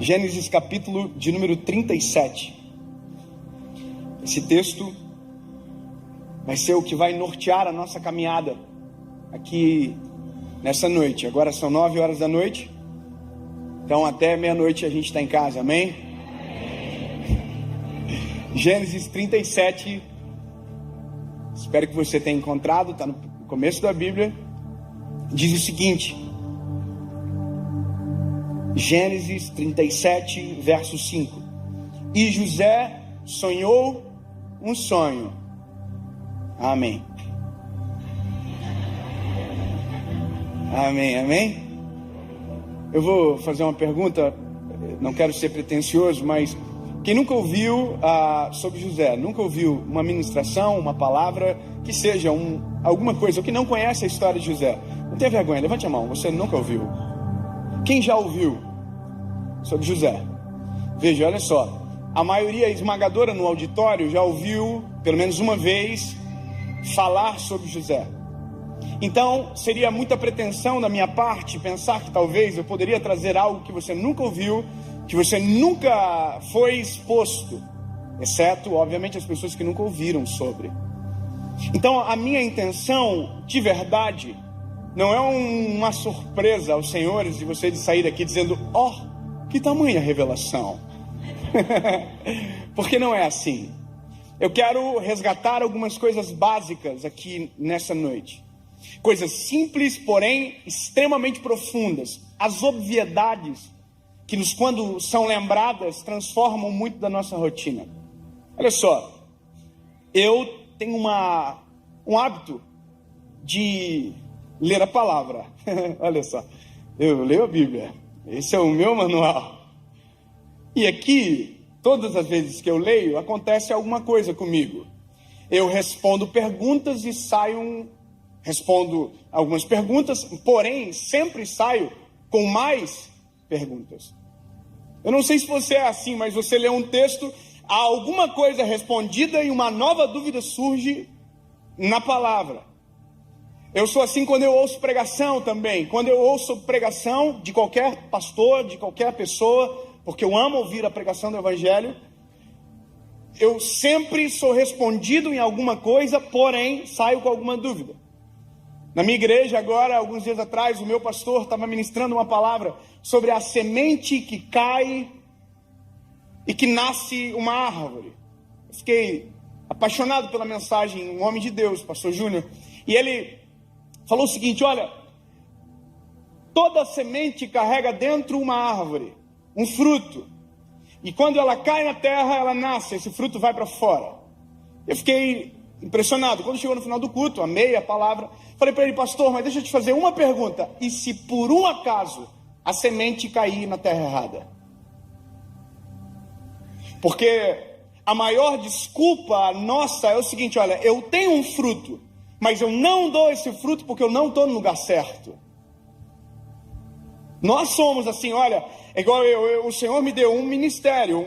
Gênesis capítulo de número 37. Esse texto vai ser o que vai nortear a nossa caminhada aqui nessa noite. Agora são 9 horas da noite, então até meia-noite a gente está em casa, amém? Gênesis 37, espero que você tenha encontrado, está no começo da Bíblia. Diz o seguinte: Gênesis 37, verso 5. E José sonhou um sonho. Amém. Amém, amém. Eu vou fazer uma pergunta, não quero ser pretensioso, mas quem nunca ouviu sobre José, nunca ouviu uma ministração, uma palavra, que seja alguma coisa, ou que não conhece a história de José, não tenha vergonha, levante a mão, você nunca ouviu. Quem já ouviu sobre José? Veja, olha só, a maioria esmagadora no auditório já ouviu, pelo menos uma vez, falar sobre José. Então, seria muita pretensão da minha parte pensar que talvez eu poderia trazer algo que você nunca ouviu, que você nunca foi exposto, exceto, obviamente, as pessoas que nunca ouviram sobre. Então, a minha intenção, de verdade, não é uma surpresa aos senhores de você de sair daqui dizendo: ó, que tamanha revelação. Porque não é assim. Eu quero resgatar algumas coisas básicas aqui nessa noite. Coisas simples, porém extremamente profundas. As obviedades que quando são lembradas, transformam muito da nossa rotina. Olha só, eu tenho um hábito de ler a palavra. Olha só, eu leio a Bíblia. Esse é o meu manual. E aqui, todas as vezes que eu leio, acontece alguma coisa comigo. Eu respondo perguntas e respondo algumas perguntas, porém, sempre saio com mais perguntas. Eu não sei se você é assim, mas você lê um texto, há alguma coisa respondida e uma nova dúvida surge na palavra. Eu sou assim quando eu ouço pregação também. Quando eu ouço pregação de qualquer pastor, de qualquer pessoa, porque eu amo ouvir a pregação do Evangelho, eu sempre sou respondido em alguma coisa, porém saio com alguma dúvida. Na minha igreja agora, alguns dias atrás, o meu pastor estava ministrando uma palavra sobre a semente que cai e que nasce uma árvore. Eu fiquei apaixonado pela mensagem, um homem de Deus, pastor Júnior, e ele falou o seguinte: olha, toda semente carrega dentro uma árvore, um fruto, e quando ela cai na terra, ela nasce, esse fruto vai para fora. Eu fiquei impressionado. Quando chegou no final do culto, amei a palavra, falei para ele: pastor, mas deixa eu te fazer uma pergunta, e se por um acaso a semente cair na terra errada? Porque a maior desculpa nossa é o seguinte: olha, eu tenho um fruto, mas eu não dou esse fruto porque eu não estou no lugar certo. Nós somos assim, olha, é igual o Senhor me deu um ministério,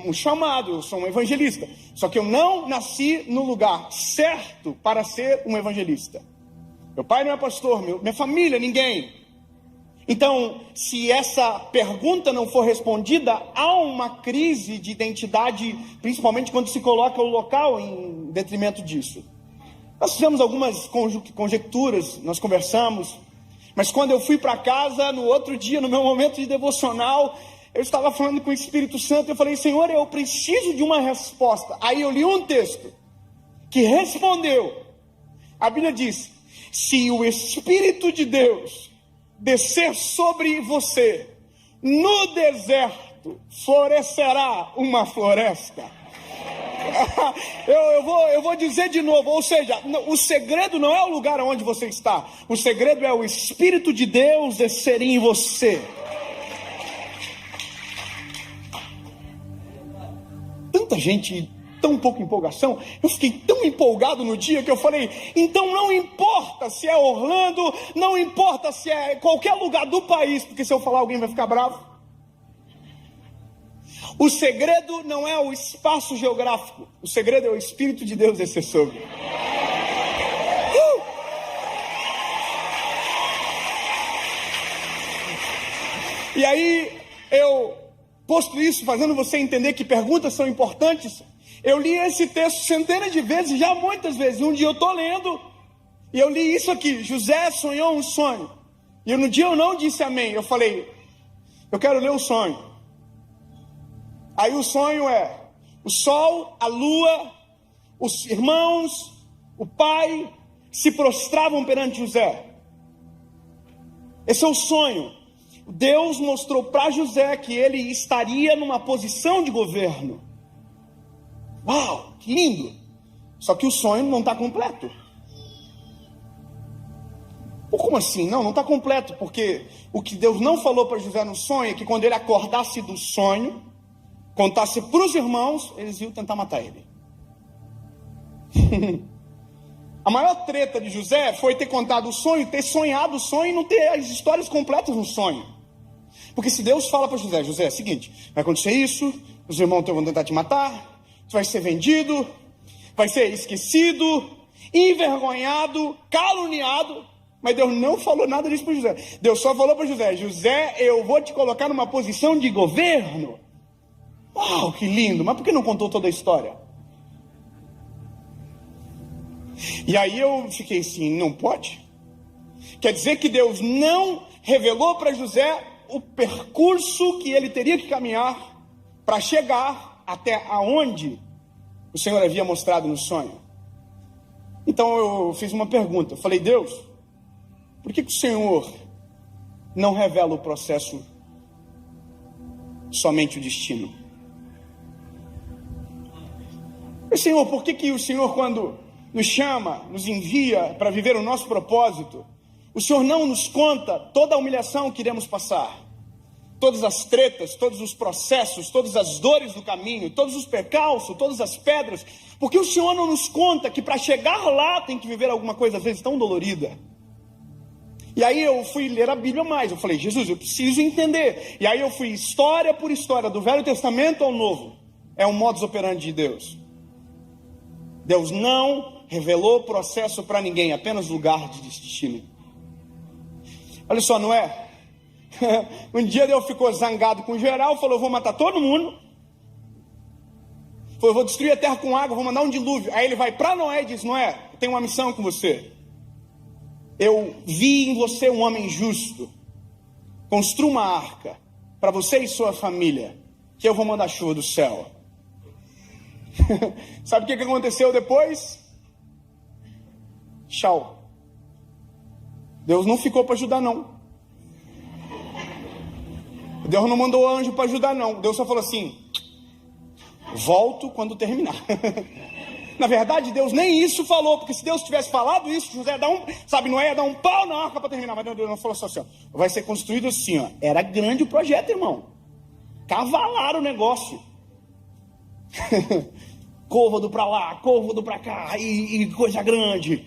um chamado, eu sou um evangelista, só que eu não nasci no lugar certo para ser um evangelista. Meu pai não é pastor, minha família, ninguém. Então, se essa pergunta não for respondida, há uma crise de identidade, principalmente quando se coloca o local em detrimento disso. Nós fizemos algumas conjecturas, nós conversamos, mas quando eu fui para casa, no outro dia, no meu momento de devocional, eu estava falando com o Espírito Santo, eu falei: Senhor, eu preciso de uma resposta. Aí eu li um texto que respondeu. A Bíblia diz: se o Espírito de Deus descer sobre você, no deserto florescerá uma floresta. Eu vou dizer de novo, ou seja, o segredo não é o lugar onde você está, o segredo é o Espírito de Deus descer em você. Tanta gente, tão pouca empolgação. Eu fiquei tão empolgado no dia que eu falei: então não importa se é Orlando, não importa se é qualquer lugar do país, porque se eu falar alguém vai ficar bravo. O segredo não é o espaço geográfico, o segredo é o Espírito de Deus descer sobre. E aí, eu, posto isso, fazendo você entender que perguntas são importantes, eu li esse texto centenas de vezes, já muitas vezes. Um dia eu estou lendo, e eu li isso aqui: José sonhou um sonho. E no dia eu não disse amém, eu falei, eu quero ler o sonho. Aí o sonho é: o sol, a lua, os irmãos, o pai se prostravam perante José. Esse é o sonho. Deus mostrou para José que ele estaria numa posição de governo. Uau, que lindo! Só que o sonho não está completo. Como assim? Não está completo, porque o que Deus não falou para José no sonho é que quando ele acordasse do sonho, contasse para os irmãos, eles iam tentar matar ele. A maior treta de José foi ter contado o sonho, ter sonhado o sonho e não ter as histórias completas no sonho. Porque se Deus fala para José, José, é o seguinte, vai acontecer isso, os irmãos vão tentar te matar, tu vai ser vendido, vai ser esquecido, envergonhado, caluniado. Mas Deus não falou nada disso para José. Deus só falou para José, José, eu vou te colocar numa posição de governo. Uau, que lindo, mas por que não contou toda a história? E aí eu fiquei assim, não pode? Quer dizer que Deus não revelou para José o percurso que ele teria que caminhar para chegar até aonde o Senhor havia mostrado no sonho. Então eu fiz uma pergunta, eu falei, Deus, por que o Senhor não revela o processo, somente o destino? E, Senhor, por que o Senhor, quando nos chama, nos envia para viver o nosso propósito, o Senhor não nos conta toda a humilhação que iremos passar, todas as tretas, todos os processos, todas as dores do caminho, todos os percalços, todas as pedras? Porque o Senhor não nos conta que para chegar lá tem que viver alguma coisa às vezes tão dolorida? E aí eu fui ler a Bíblia mais, eu falei, Jesus, eu preciso entender. E aí eu fui história por história, do Velho Testamento ao Novo. É um modus operandi de Deus. Deus não revelou processo para ninguém, apenas lugar de destino. Olha só, não é? Um dia Deus ficou zangado com geral, falou, vou matar todo mundo. Falou, vou destruir a terra com água, vou mandar um dilúvio. Aí ele vai para Noé e diz, Noé, eu tenho uma missão com você. Eu vi em você um homem justo. Construa uma arca para você e sua família, que eu vou mandar chuva do céu. Sabe o que aconteceu depois? Tchau. Deus não ficou para ajudar, não. Deus não mandou anjo para ajudar, não. Deus só falou assim, volto quando terminar. Na verdade, Deus nem isso falou, porque se Deus tivesse falado isso, José ia dar Noé ia dar um pau na arca para terminar. Mas Deus não falou assim, ó, vai ser construído assim, ó. Era grande o projeto, irmão. Cavalaram o negócio. Côvado para lá, côvado para cá, e coisa grande.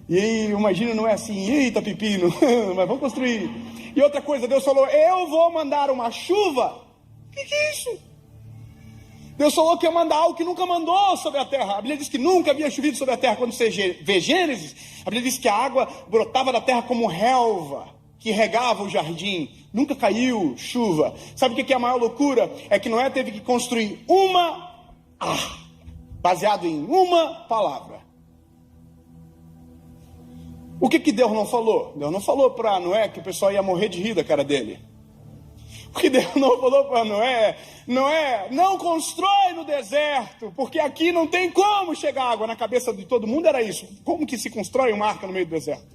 E aí, imagina, não é assim, eita pepino, mas vamos construir. E outra coisa, Deus falou, eu vou mandar uma chuva. O que é isso? Deus falou que ia mandar algo que nunca mandou sobre a terra. A Bíblia diz que nunca havia chovido sobre a terra. Quando você vê Gênesis, a Bíblia diz que a água brotava da terra como relva, que regava o jardim. Nunca caiu chuva. Sabe o que é a maior loucura? É que Noé teve que construir baseado em uma palavra. O que Deus não falou? Deus não falou para Noé que o pessoal ia morrer de rir da cara dele. O que Deus não falou para Noé, não constrói no deserto, porque aqui não tem como chegar água. Na cabeça de todo mundo era isso. Como que se constrói uma arca no meio do deserto?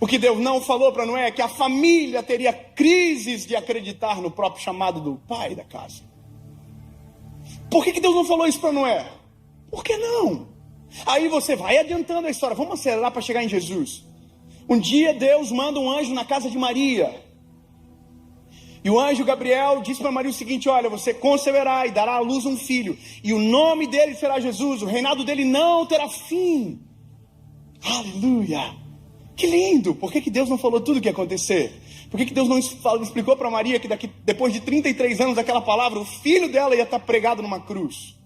O que Deus não falou para Noé é que a família teria crises de acreditar no próprio chamado do pai da casa. Por que Deus não falou isso para Noé? Por que não? Aí você vai adiantando a história, vamos acelerar para chegar em Jesus. Um dia Deus manda um anjo na casa de Maria. E o anjo Gabriel disse para Maria o seguinte, olha, você conceberá e dará à luz um filho, e o nome dele será Jesus, o reinado dele não terá fim. Aleluia! Que lindo! Por que Deus não falou tudo o que ia acontecer? Por que Deus não explicou para Maria que depois de 33 anos daquela palavra, o filho dela ia estar pregado numa cruz?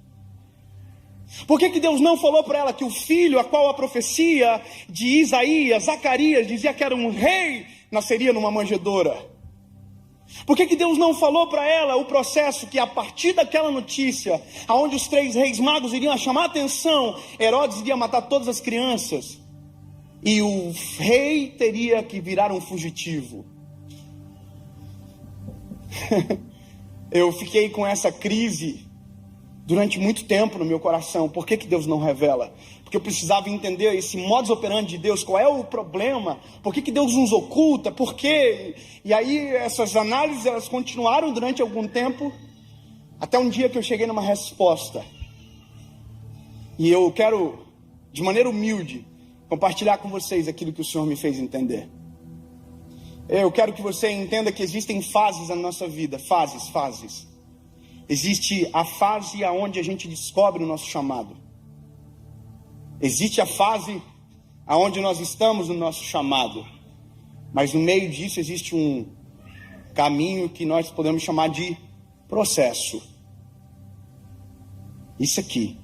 Por que Deus não falou para ela que o filho, a qual a profecia de Isaías, Zacarias, dizia que era um rei, nasceria numa manjedoura? Por que Deus não falou para ela o processo que a partir daquela notícia, aonde os 3 reis magos iriam chamar a atenção, Herodes iria matar todas as crianças e o rei teria que virar um fugitivo? Eu fiquei com essa crise durante muito tempo no meu coração. Por que Deus não revela? Porque eu precisava entender esse modus operandi de Deus. Qual é o problema? Por que Deus nos oculta? Por quê? E aí essas análises elas continuaram durante algum tempo, até um dia que eu cheguei numa resposta. E eu quero, de maneira humilde, compartilhar com vocês aquilo que o Senhor me fez entender. Eu quero que você entenda que existem fases na nossa vida. Fases. Existe a fase onde a gente descobre o nosso chamado. Existe a fase onde nós estamos no nosso chamado. Mas no meio disso existe um caminho que nós podemos chamar de processo. Isso aqui.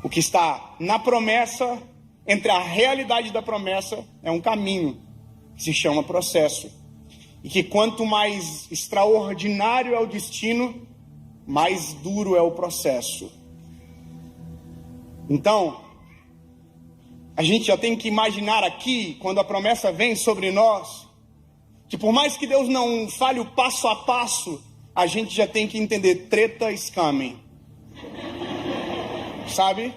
O que está na promessa, entre a realidade da promessa, é um caminho que se chama processo. E que quanto mais extraordinário é o destino, mais duro é o processo. Então, a gente já tem que imaginar aqui, quando a promessa vem sobre nós, que por mais que Deus não fale o passo a passo, a gente já tem que entender: treta is coming. Sabe?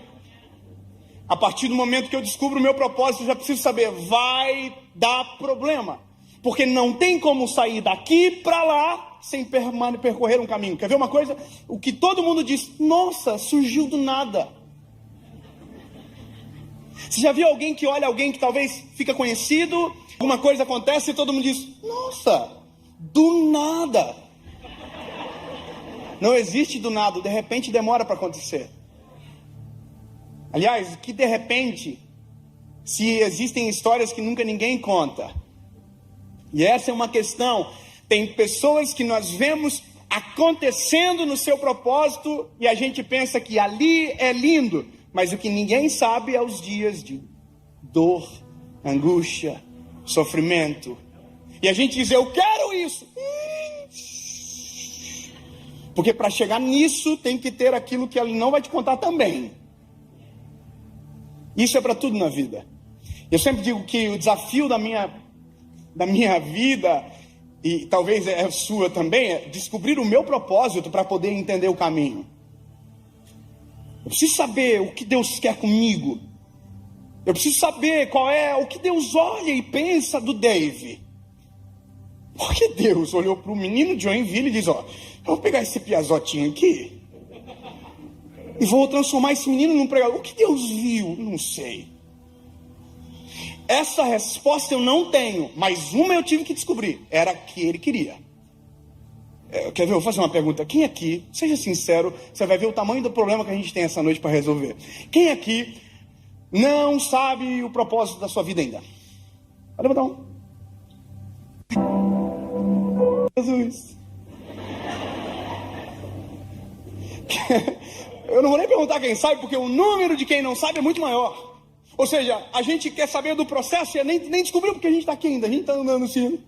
A partir do momento que eu descubro o meu propósito, eu já preciso saber: vai dar problema. Porque não tem como sair daqui para lá sem percorrer um caminho. Quer ver uma coisa? O que todo mundo diz: nossa, surgiu do nada. Você já viu alguém que olha alguém que talvez fica conhecido, alguma coisa acontece e todo mundo diz: nossa, do nada. Não existe do nada, de repente demora para acontecer. Aliás, que de repente, se existem histórias que nunca ninguém conta. E essa é uma questão. Tem pessoas que nós vemos acontecendo no seu propósito e a gente pensa que ali é lindo, mas o que ninguém sabe é os dias de dor, angústia, sofrimento. E a gente diz: eu quero isso. Porque para chegar nisso tem que ter aquilo que ele não vai te contar também. Isso é para tudo na vida. Eu sempre digo que o desafio da minha vida, e talvez é a sua também, é descobrir o meu propósito para poder entender o caminho. Eu preciso saber o que Deus quer comigo. Eu preciso saber qual é o que Deus olha e pensa do Dave. Porque Deus olhou para o menino de Joinville e diz: ó, eu vou pegar esse piazotinho aqui e vou transformar esse menino num pregador. O que Deus viu? Não sei. Essa resposta eu não tenho, mas uma eu tive que descobrir. Era a que ele queria. Quer ver? Eu vou fazer uma pergunta. Quem aqui, seja sincero, você vai ver o tamanho do problema que a gente tem essa noite para resolver. Quem aqui não sabe o propósito da sua vida ainda? Pode botar um. Jesus. Eu não vou nem perguntar quem sabe, porque o número de quem não sabe é muito maior. Ou seja, a gente quer saber do processo e nem descobriu porque a gente está aqui ainda. A gente está andando assim,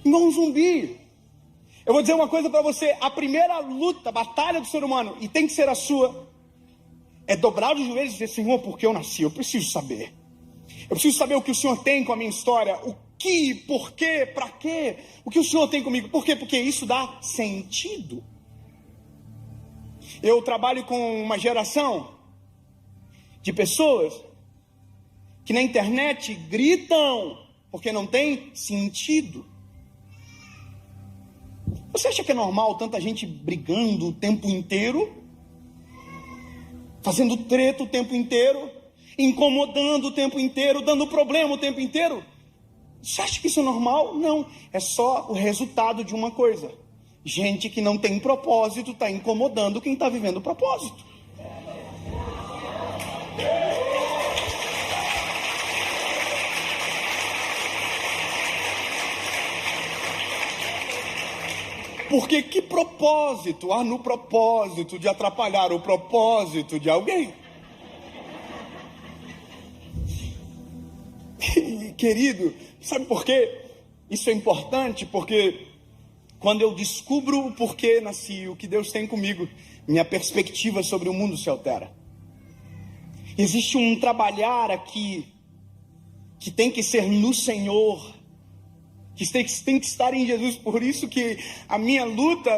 igual um zumbi. Eu vou dizer uma coisa para você: a primeira luta, batalha do ser humano, e tem que ser a sua, é dobrar os joelhos e dizer: Senhor, por que eu nasci? Eu preciso saber. Eu preciso saber o que o Senhor tem com a minha história. O que, por quê, para quê? O que o Senhor tem comigo? Por quê? Porque isso dá sentido. Eu trabalho com uma geração de pessoas que na internet gritam porque não tem sentido. Você acha que é normal tanta gente brigando o tempo inteiro? Fazendo treta o tempo inteiro? Incomodando o tempo inteiro? Dando problema o tempo inteiro? Você acha que isso é normal? Não, é só o resultado de uma coisa: gente que não tem propósito está incomodando quem está vivendo o propósito. Porque que propósito há no propósito de atrapalhar o propósito de alguém? Querido, sabe por quê? Isso é importante porque quando eu descubro o porquê nasci, o que Deus tem comigo, minha perspectiva sobre o mundo se altera. Existe um trabalhar aqui que tem que ser no Senhor, que tem que estar em Jesus. Por isso que a minha luta,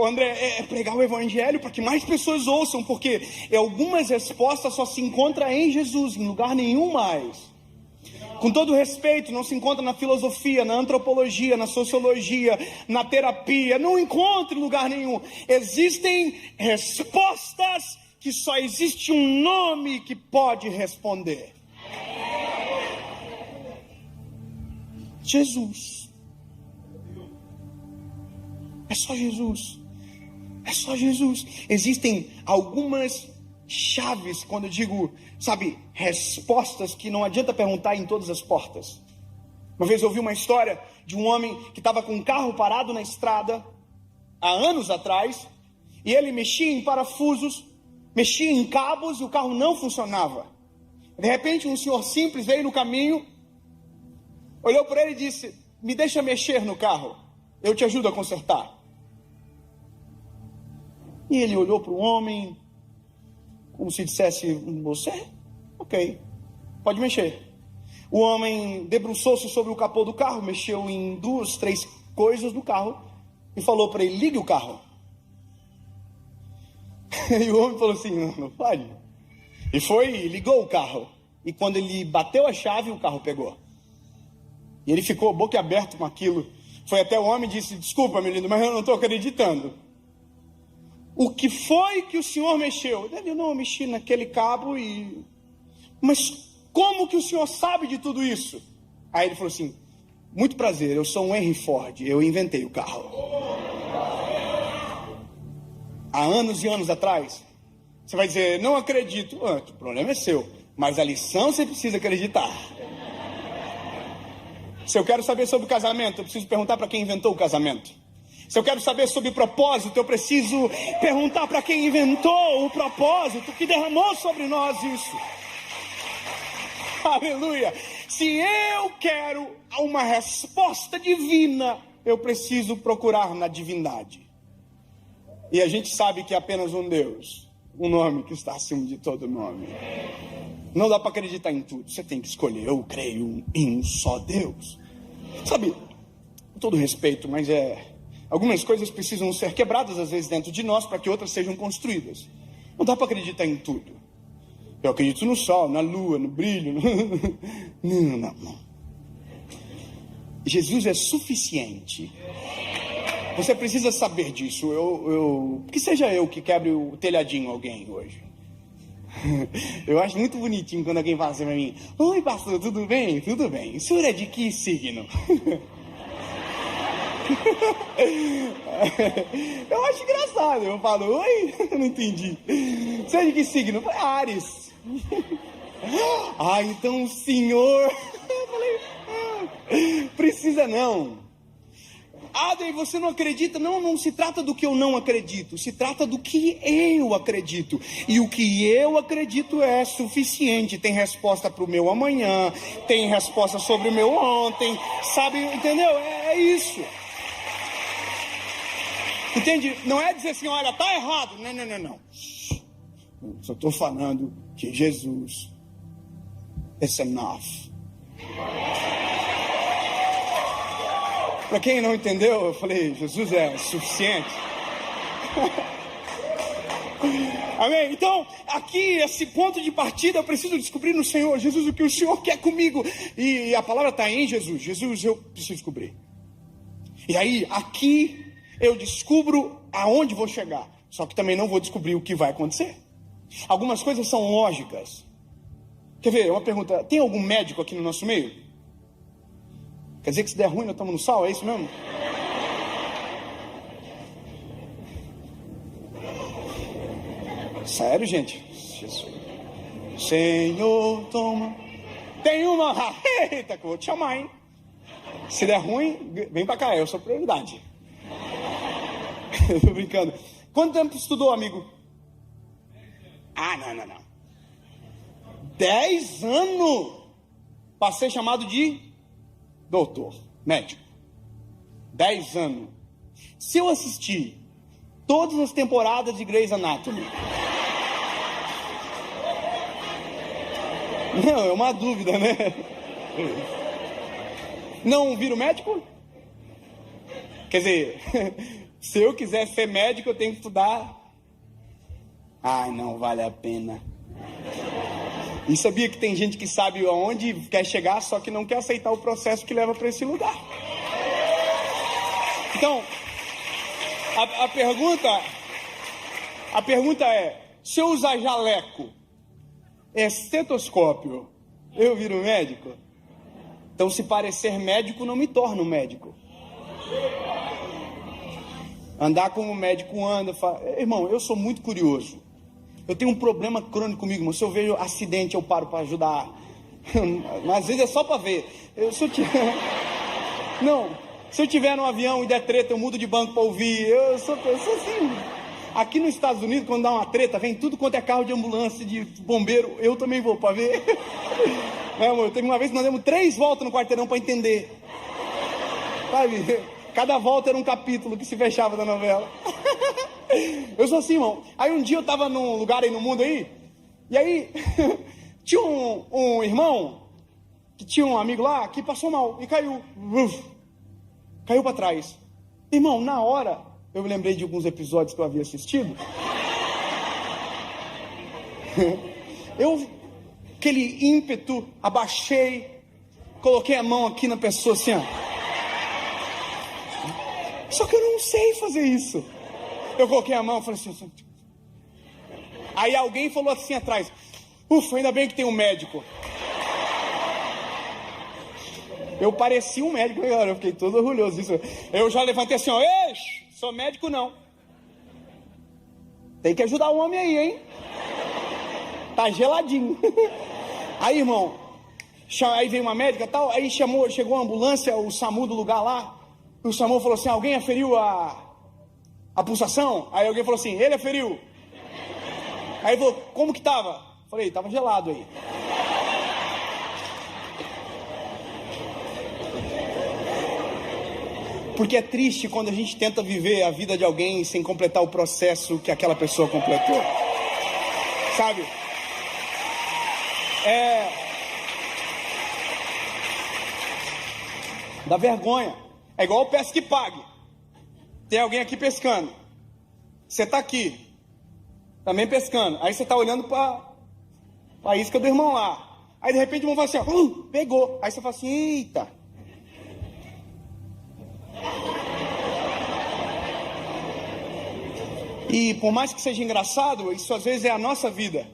André, é pregar o Evangelho para que mais pessoas ouçam, porque algumas respostas só se encontram em Jesus, em lugar nenhum mais. Com todo respeito, não se encontra na filosofia, na antropologia, na sociologia, na terapia, não encontra em lugar nenhum. Existem respostas que só existe um nome que pode responder. Jesus. É só Jesus. É só Jesus. Existem algumas chaves, quando eu digo, respostas que não adianta perguntar em todas as portas. Uma vez eu ouvi uma história de um homem que estava com um carro parado na estrada, há anos atrás, e ele mexia em parafusos, mexia em cabos e o carro não funcionava. De repente um senhor simples veio no caminho, olhou para ele e disse: me deixa mexer no carro, eu te ajudo a consertar. E ele olhou para o homem, como se dissesse: você? Ok, pode mexer. O homem debruçou-se sobre o capô do carro, mexeu em 2, 3 coisas do carro e falou para ele: ligue o carro. E o homem falou assim: não pode. E foi e ligou o carro. E quando ele bateu a chave, o carro pegou. E ele ficou boquiaberto com aquilo. Foi até o homem e disse: desculpa, meu lindo, mas eu não estou acreditando. O que foi que o senhor mexeu? Ele: não, eu mexi naquele cabo e... Mas como que o senhor sabe de tudo isso? Aí ele falou assim: muito prazer, eu sou um Henry Ford, eu inventei o carro. Há anos e anos atrás. Você vai dizer: não acredito. O problema é seu, mas a lição você precisa acreditar. Se eu quero saber sobre o casamento, eu preciso perguntar para quem inventou o casamento. Se eu quero saber sobre o propósito, eu preciso perguntar para quem inventou o propósito, que derramou sobre nós isso. Aleluia! Se eu quero uma resposta divina, eu preciso procurar na divindade. E a gente sabe que é apenas um Deus, um nome que está acima de todo nome. Não dá para acreditar em tudo, você tem que escolher. Eu creio em um só Deus. Sabe, com todo respeito, mas algumas coisas precisam ser quebradas às vezes dentro de nós para que outras sejam construídas. Não dá para acreditar em tudo. Eu acredito no sol, na lua, no brilho. Não. Jesus é suficiente. Você precisa saber disso. Que seja eu que quebre o telhadinho alguém hoje. Eu acho muito bonitinho quando alguém fala assim pra mim: oi, pastor, tudo bem? Tudo bem. O senhor é de que signo? Eu acho engraçado. Eu falo: oi? Não entendi. Você é de que signo? Áries. Então o senhor... Eu falei: precisa não. Daí você não acredita? Não se trata do que eu não acredito, se trata do que eu acredito. E o que eu acredito é suficiente. Tem resposta para o meu amanhã, tem resposta sobre o meu ontem, sabe? Entendeu? É isso. Entende? Não é dizer assim: olha, tá errado. Não. Só estou falando que Jesus is enough. Para quem não entendeu, eu falei: Jesus é suficiente. Amém? Então, aqui, esse ponto de partida, eu preciso descobrir no Senhor. Jesus, o que o Senhor quer comigo? E a palavra está em Jesus. Jesus, eu preciso descobrir. E aí, aqui, eu descubro aonde vou chegar. Só que também não vou descobrir o que vai acontecer. Algumas coisas são lógicas. Quer ver? Uma pergunta: tem algum médico aqui no nosso meio? Quer dizer que se der ruim nós estamos no sal, é isso mesmo? Sério, gente? Jesus. Senhor, toma. Tem uma. Eita, que eu vou te chamar, hein? Se der ruim, vem pra cá, eu sou prioridade. Eu tô brincando. Quanto tempo estudou, amigo? Não. 10 anos. Passei chamado de doutor. médico. 10 anos. Se eu assistir todas as temporadas de Grey's Anatomy... Não, é uma dúvida, né? Não viro médico? Quer dizer, se eu quiser ser médico, eu tenho que estudar. Ai, não vale a pena. E sabia que tem gente que sabe aonde quer chegar, só que não quer aceitar o processo que leva para esse lugar. Então, a pergunta é, se eu usar jaleco, estetoscópio, eu viro médico? Então, se parecer médico, não me torno médico. Andar como o médico anda, irmão, eu sou muito curioso. Eu tenho um problema crônico comigo, mas se eu vejo acidente, eu paro para ajudar. Mas às vezes é só para ver. Se eu tiver no avião e der treta, eu mudo de banco para ouvir. Eu sou assim. Aqui nos Estados Unidos, quando dá uma treta, vem tudo quanto é carro de ambulância, de bombeiro. Eu também vou para ver. Amor, teve uma vez que nós demos 3 voltas no quarteirão para entender. Sabe? Cada volta era um capítulo que se fechava da novela. Eu sou assim, irmão. Aí um dia eu tava num lugar aí no mundo aí, e aí tinha um irmão que tinha um amigo lá que passou mal e caiu. Caiu pra trás. Irmão, na hora eu me lembrei de alguns episódios que eu havia assistido. Aquele ímpeto, abaixei, coloquei a mão aqui na pessoa assim, ó. Só que eu não sei fazer isso. Eu coloquei a mão e falei assim. Aí alguém falou assim atrás, ufa, ainda bem que tem um médico. Eu parecia um médico, eu fiquei todo orgulhoso disso. Eu já levantei assim, ó, sou médico não. Tem que ajudar o homem aí, hein? Tá geladinho. Aí, irmão, aí veio uma médica e tal, aí chegou a ambulância, o SAMU do lugar lá. O SAMU falou assim, alguém aferiu a pulsação? Aí alguém falou assim, ele aferiu. Aí ele falou, como que tava? Falei, tava gelado aí. Porque é triste quando a gente tenta viver a vida de alguém sem completar o processo que aquela pessoa completou. Sabe? Dá vergonha. É igual o pesca que pague. Tem alguém aqui pescando. Você tá aqui. Também pescando. Aí você tá olhando para a isca do irmão lá. Aí de repente o irmão fala assim, pegou. Aí você fala assim, eita. E por mais que seja engraçado, isso às vezes é a nossa vida.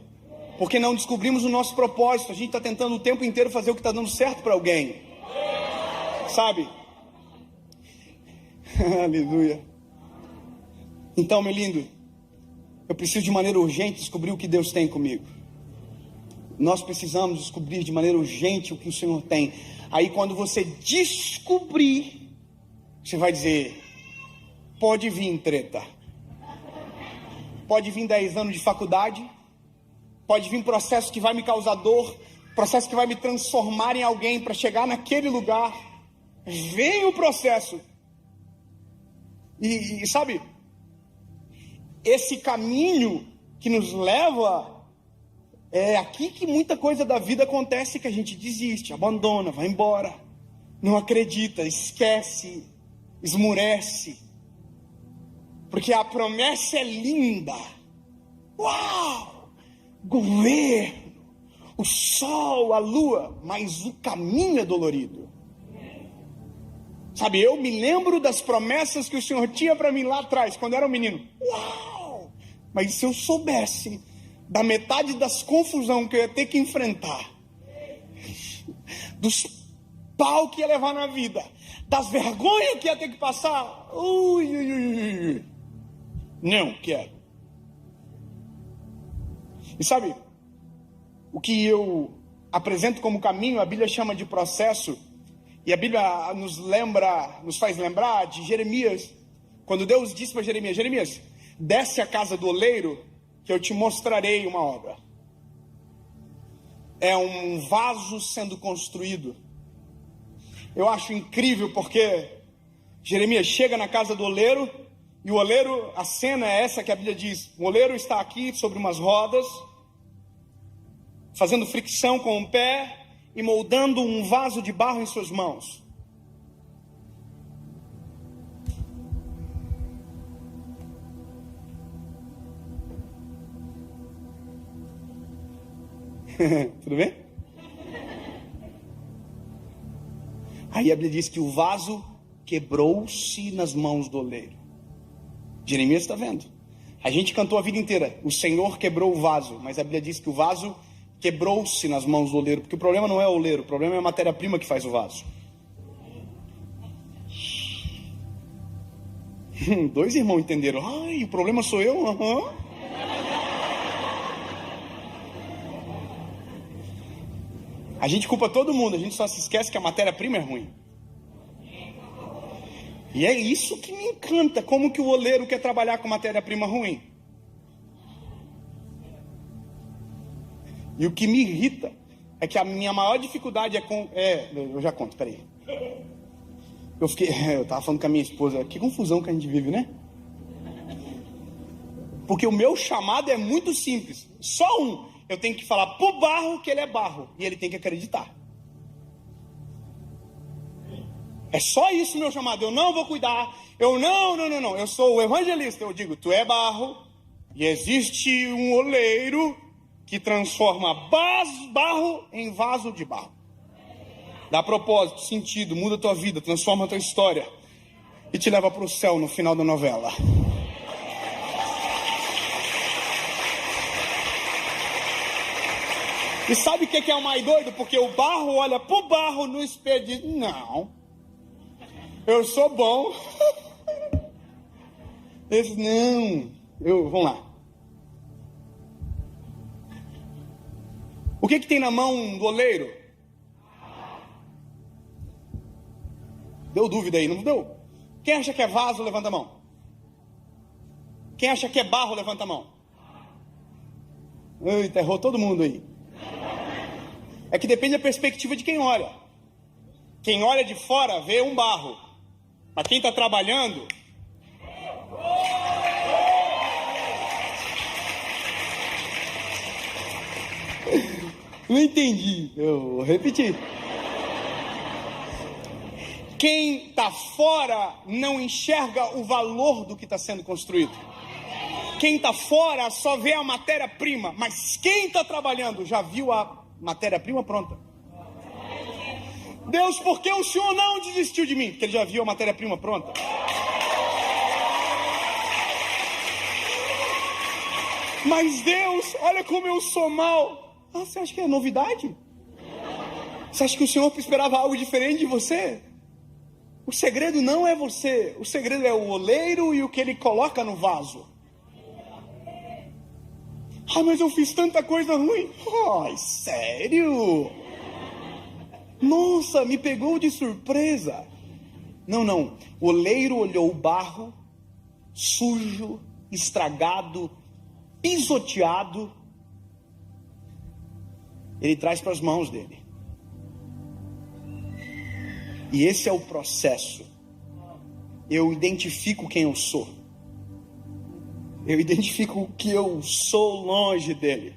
Porque não descobrimos o nosso propósito. A gente está tentando o tempo inteiro fazer o que está dando certo para alguém. Sabe? Aleluia. Então, meu lindo, eu preciso de maneira urgente descobrir o que Deus tem comigo. Nós precisamos descobrir de maneira urgente o que o Senhor tem. Aí quando você descobrir, você vai dizer, pode vir treta. Pode vir 10 anos de faculdade. Pode vir processo que vai me causar dor. Processo que vai me transformar em alguém para chegar naquele lugar. Vem o processo. E sabe, esse caminho que nos leva, é aqui que muita coisa da vida acontece, que a gente desiste, abandona, vai embora, não acredita, esquece, esmurece, porque a promessa é linda, uau, governo, o sol, a lua, mas o caminho é dolorido. Sabe, eu me lembro das promessas que o Senhor tinha para mim lá atrás, quando eu era um menino. Uau! Mas se eu soubesse da metade das confusões que eu ia ter que enfrentar, dos pau que ia levar na vida, das vergonhas que ia ter que passar, não quero. E sabe, o que eu apresento como caminho, a Bíblia chama de processo. E a Bíblia nos faz lembrar de Jeremias, quando Deus disse para Jeremias, Jeremias, desce a casa do oleiro, que eu te mostrarei uma obra. É um vaso sendo construído. Eu acho incrível porque Jeremias chega na casa do oleiro, e o oleiro, a cena é essa que a Bíblia diz: o oleiro está aqui sobre umas rodas, fazendo fricção com o pé e moldando um vaso de barro em suas mãos. Tudo bem? Aí a Bíblia diz que o vaso quebrou-se nas mãos do oleiro. Jeremias está vendo. A gente cantou a vida inteira: o Senhor quebrou o vaso. Mas a Bíblia diz que o vaso quebrou-se nas mãos do oleiro. Porque o problema não é o oleiro, o problema é a matéria-prima que faz o vaso. Dois irmãos entenderam. Ai, o problema sou eu? Uhum. A gente culpa todo mundo, a gente só se esquece que a matéria-prima é ruim. E é isso que me encanta, como que o oleiro quer trabalhar com matéria-prima ruim. E o que me irrita é que a minha maior dificuldade eu já conto, peraí. Eu tava falando com a minha esposa, que confusão que a gente vive, né? Porque o meu chamado é muito simples, só um. Eu tenho que falar pro barro que ele é barro, e ele tem que acreditar. É só isso o meu chamado. Eu não vou cuidar. Eu não. Eu sou o evangelista. Eu digo, tu é barro, e existe um oleiro que transforma barro em vaso de barro. Dá propósito, sentido, muda a tua vida, transforma a tua história e te leva para o céu no final da novela. E sabe o que é o mais doido? Porque o barro olha pro barro no espelho e diz: não, eu sou bom. Ele diz: não, vamos lá. O que tem na mão do oleiro? Deu dúvida aí, não deu? Quem acha que é vaso, levanta a mão. Quem acha que é barro, levanta a mão. Eita, errou todo mundo aí. É que depende da perspectiva de quem olha. Quem olha de fora vê um barro, mas quem está trabalhando... Não entendi, eu vou repetir. Quem está fora não enxerga o valor do que está sendo construído. Quem está fora só vê a matéria-prima, mas quem está trabalhando já viu a matéria-prima pronta. Deus, por que o Senhor não desistiu de mim? Porque Ele já viu a matéria-prima pronta. Mas Deus, olha como eu sou mal. Ah, você acha que é novidade? Você acha que o Senhor esperava algo diferente de você? O segredo não é você. O segredo é o oleiro e o que ele coloca no vaso. Ah, mas eu fiz tanta coisa ruim. Ai, sério? Nossa, me pegou de surpresa. Não. O oleiro olhou o barro sujo, estragado, pisoteado. Ele traz para as mãos dele. E esse é o processo. Eu identifico quem eu sou. Eu identifico o que eu sou longe dele.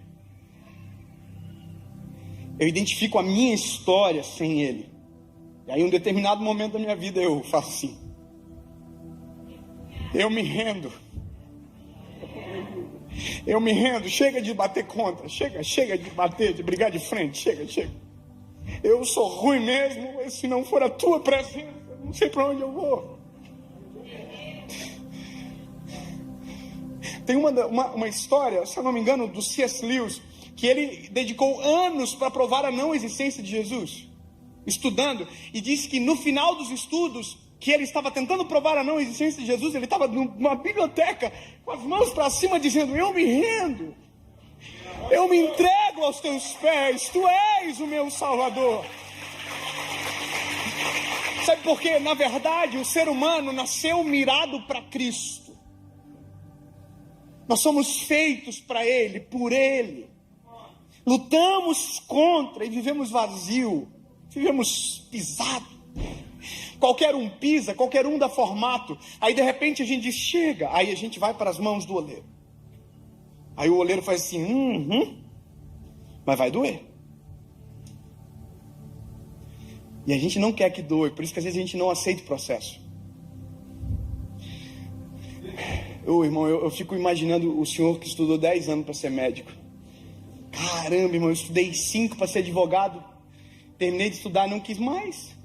Eu identifico a minha história sem ele. E aí, em um determinado momento da minha vida, eu faço assim: eu me rendo. Eu me rendo. Chega de bater contra. Chega de bater, de brigar de frente. Chega. Eu sou ruim mesmo. E se não for a tua presença, eu não sei para onde eu vou. Tem uma história, se eu não me engano, do C.S. Lewis, que ele dedicou anos para provar a não existência de Jesus, estudando, e disse que no final dos estudos, que ele estava tentando provar a não existência de Jesus, ele estava numa biblioteca, com as mãos para cima, dizendo: eu me rendo, eu me entrego aos teus pés, tu és o meu Salvador. Sabe por quê? Na verdade, o ser humano nasceu mirado para Cristo. Nós somos feitos para Ele, por Ele. Lutamos contra e vivemos vazio, vivemos pisado, Qualquer um pisa, qualquer um dá formato. Aí de repente a gente diz, chega. Aí a gente vai para as mãos do oleiro. Aí o oleiro faz assim, mas vai doer. E a gente não quer que doe, por isso que às vezes a gente não aceita o processo. Irmão, eu fico imaginando o senhor que estudou 10 anos para ser médico. Caramba, irmão, eu estudei 5 para ser advogado. Terminei de estudar, não quis mais.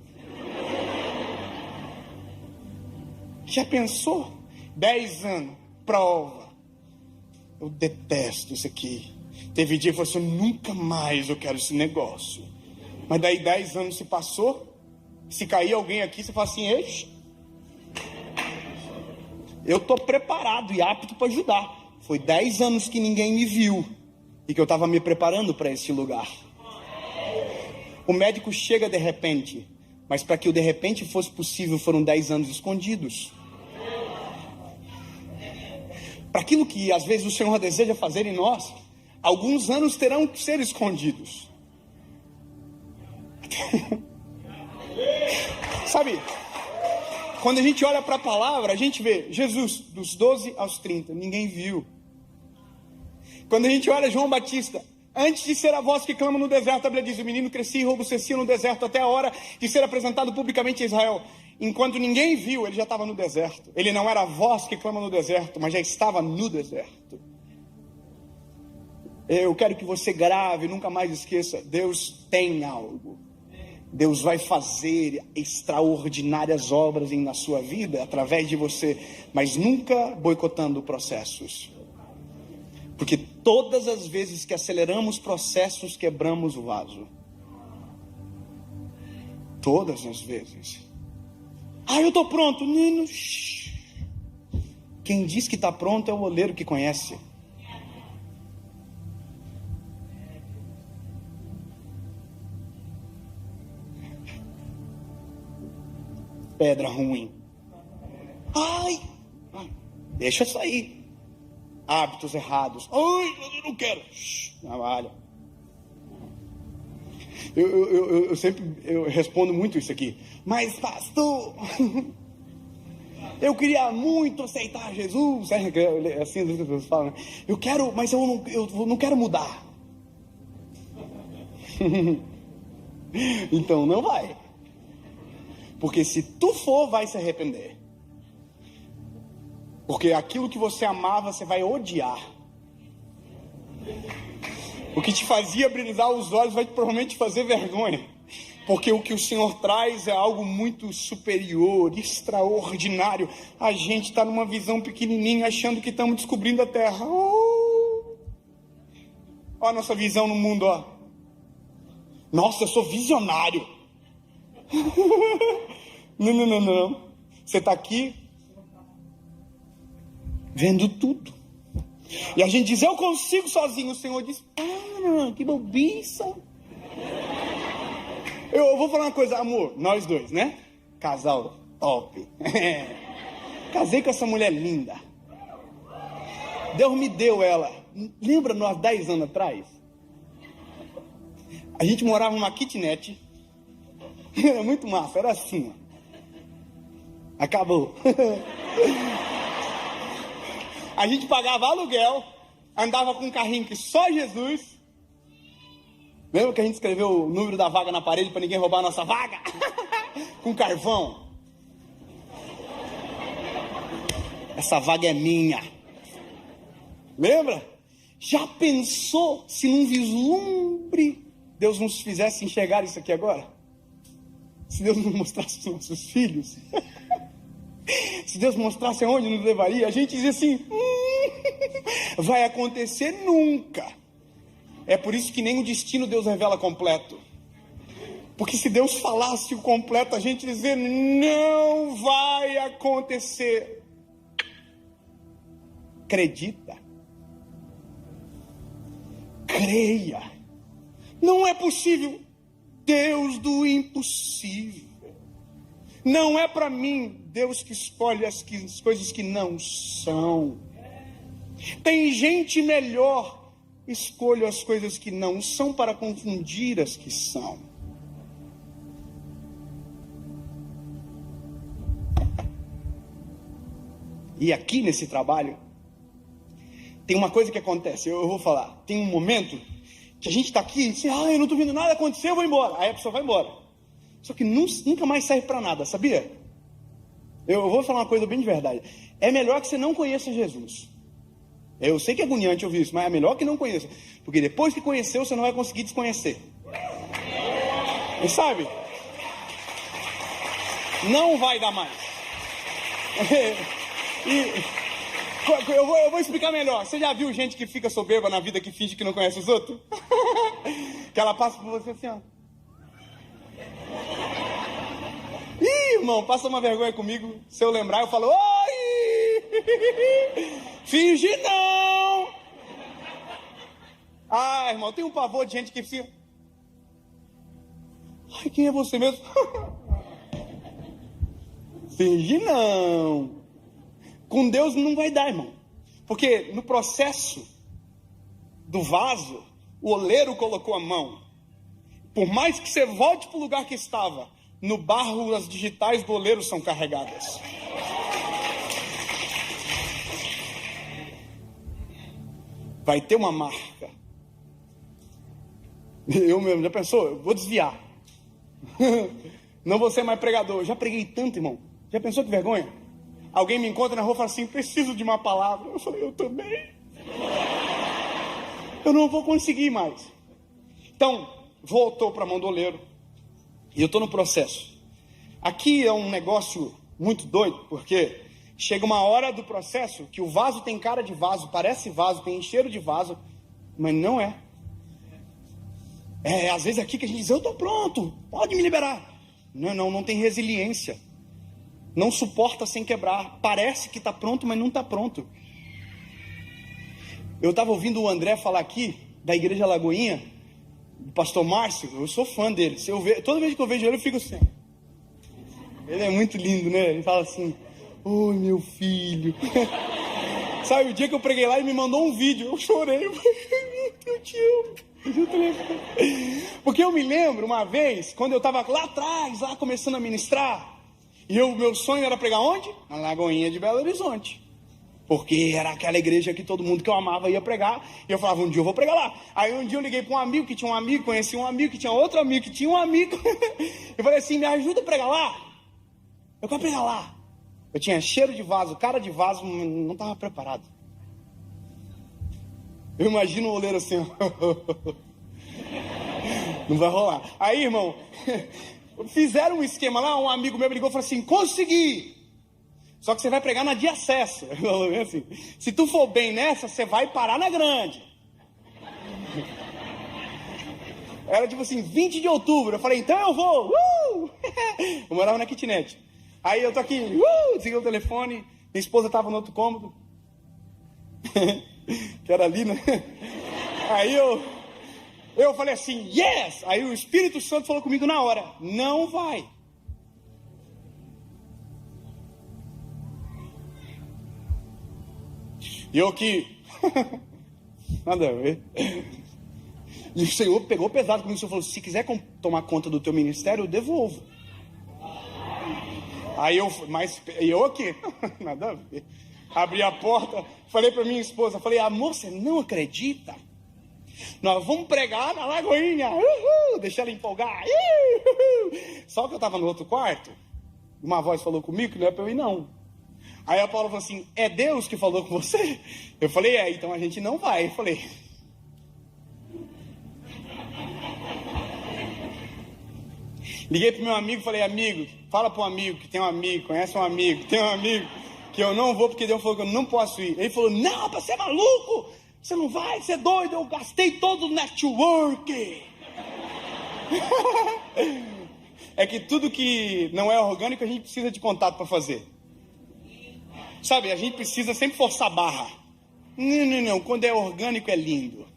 Já pensou? 10 anos, prova. Eu detesto isso aqui. Teve dia que eu falei assim, nunca mais eu quero esse negócio. Mas daí 10 anos se passou. Se cair alguém aqui, você fala assim, eixe, eu estou preparado e apto para ajudar. Foi 10 anos que ninguém me viu. E que eu estava me preparando para esse lugar. O médico chega de repente. Mas para que o de repente fosse possível, foram 10 anos escondidos. Para aquilo que às vezes o Senhor deseja fazer em nós, alguns anos terão que ser escondidos. Sabe, quando a gente olha para a palavra, a gente vê Jesus dos 12 aos 30, ninguém viu. Quando a gente olha João Batista, antes de ser a voz que clama no deserto, a Bíblia diz, o menino crescia e robustecia no deserto até a hora de ser apresentado publicamente a Israel. Enquanto ninguém viu, ele já estava no deserto. Ele não era a voz que clama no deserto, mas já estava no deserto. Eu quero que você grave, nunca mais esqueça, Deus tem algo. Deus vai fazer extraordinárias obras na sua vida, através de você, mas nunca boicotando processos. Porque todas as vezes que aceleramos processos, quebramos o vaso. Todas as vezes. Eu estou pronto. Não. Quem diz que está pronto é o oleiro que conhece. Pedra ruim. Deixa sair. Hábitos errados. Eu não quero. Trabalha. Eu sempre respondo muito isso aqui. Mas pastor, eu queria muito aceitar Jesus. Assim as pessoas falam, né? Eu quero, mas eu não quero mudar. Então não vai. Porque se tu for, vai se arrepender. Porque aquilo que você amava, você vai odiar. O que te fazia brilhar os olhos vai provavelmente fazer vergonha. Porque o que o Senhor traz é algo muito superior, extraordinário. A gente está numa visão pequenininha, achando que estamos descobrindo a Terra. Olha a nossa visão no mundo, ó. Nossa, eu sou visionário. Não. Você está aqui vendo tudo. E a gente diz, eu consigo sozinho. O Senhor diz, que bobiça. Eu vou falar uma coisa, amor, nós dois, né? Casal top. Casei com essa mulher linda. Deus me deu ela. Lembra nós 10 anos atrás? A gente morava numa kitnet. Era muito massa, era assim, ó. Acabou. A gente pagava aluguel, andava com um carrinho que só Jesus. Lembra que a gente escreveu o número da vaga na parede para ninguém roubar a nossa vaga? Com carvão. Essa vaga é minha. Lembra? Já pensou se num vislumbre Deus nos fizesse enxergar isso aqui agora? Se Deus nos mostrasse os nossos filhos? Se Deus mostrasse aonde nos levaria, a gente dizia assim, vai acontecer nunca. É por isso que nem o destino Deus revela completo. Porque se Deus falasse o completo, a gente dizia, não vai acontecer. Acredita. Creia. Não é possível. Deus do impossível. Não é para mim, Deus que escolhe as coisas que não são. Tem gente melhor, escolho as coisas que não são para confundir as que são. E aqui nesse trabalho, tem uma coisa que acontece, eu vou falar. Tem um momento que a gente está aqui e diz, eu não estou vendo nada acontecer, eu vou embora. Aí a pessoa vai embora. Só que nunca mais serve para nada, sabia? Eu vou falar uma coisa bem de verdade. É melhor que você não conheça Jesus. Eu sei que é agoniante ouvir isso, mas é melhor que não conheça. Porque depois que conheceu, você não vai conseguir desconhecer. E sabe? Não vai dar mais. Eu vou explicar melhor. Você já viu gente que fica soberba na vida que finge que não conhece os outros? Que ela passa por você assim, ó. Ih, irmão, passa uma vergonha comigo. Se eu lembrar, eu falo, oi! Finge não! Ah, irmão, tem um pavor de gente que fica... Ai, quem é você mesmo? Finge não. Com Deus não vai dar, irmão. Porque no processo do vaso, o oleiro colocou a mão. Por mais que você volte para o lugar que estava, no barro as digitais do oleiro são carregadas. Vai ter uma marca. Eu mesmo, já pensou? Eu vou desviar. Não vou ser mais pregador. Eu já preguei tanto, irmão. Já pensou que vergonha? Alguém me encontra na rua e fala assim, preciso de uma palavra. Eu falei, eu também. Eu não vou conseguir mais. Então, voltou para a mão do oleiro. E eu estou no processo. Aqui é um negócio muito doido, porque chega uma hora do processo que o vaso tem cara de vaso, parece vaso, tem cheiro de vaso, mas não é. É às vezes aqui que a gente diz, eu estou pronto, pode me liberar. Não tem resiliência. Não suporta sem quebrar. Parece que está pronto, mas não está pronto. Eu estava ouvindo o André falar aqui, da Igreja Lagoinha, do pastor Márcio. Eu sou fã dele. Toda vez que eu vejo ele, eu fico assim. Ele é muito lindo, né? Ele fala assim, oi meu filho. Sabe, o dia que eu preguei lá, ele me mandou um vídeo. Eu chorei. Eu te amo. Porque eu me lembro uma vez, quando eu estava lá atrás, lá começando a ministrar, e meu sonho era pregar onde? Na Lagoinha de Belo Horizonte. Porque era aquela igreja que todo mundo que eu amava ia pregar. E eu falava, um dia eu vou pregar lá. Aí um dia eu liguei para um amigo que tinha um amigo, conheci um amigo que tinha outro amigo que tinha um amigo. Eu falei assim, me ajuda a pregar lá? Eu quero pregar lá. Eu tinha cheiro de vaso, cara de vaso, não estava preparado. Eu imagino o oleiro assim, não vai rolar. Aí, irmão, fizeram um esquema lá, um amigo meu me ligou e falou assim, consegui! Só que você vai pregar na Diacesso. Eu falei assim, se tu for bem nessa, você vai parar na grande. Era tipo assim, 20 de outubro. Eu falei, então eu vou! Eu morava na kitnet. Aí eu tô aqui, desliguei o telefone, minha esposa tava no outro cômodo. Que era ali, né? Aí eu falei assim, yes! Aí o Espírito Santo falou comigo na hora, não vai. E eu que... Nada a ver. E o Senhor pegou pesado comigo, o Senhor falou, se quiser tomar conta do teu ministério, eu devolvo. Aí eu aqui, nada a ver. Abri a porta, falei para minha esposa, falei, amor, você não acredita? Nós vamos pregar na Lagoinha, deixa ela empolgar. Só que eu estava no outro quarto, uma voz falou comigo que não é para eu ir não. Aí a Paula falou assim, é Deus que falou com você? Eu falei, então a gente não vai. Eu falei... Liguei pro meu amigo e falei, amigo, fala pro amigo que tem um amigo, conhece um amigo, tem um amigo, que eu não vou porque Deus falou que eu não posso ir. Ele falou, não, você é maluco, você não vai, você é doido, eu gastei todo o network. É que tudo que não é orgânico a gente precisa de contato para fazer. Sabe, a gente precisa sempre forçar a barra. Não, quando é orgânico é lindo.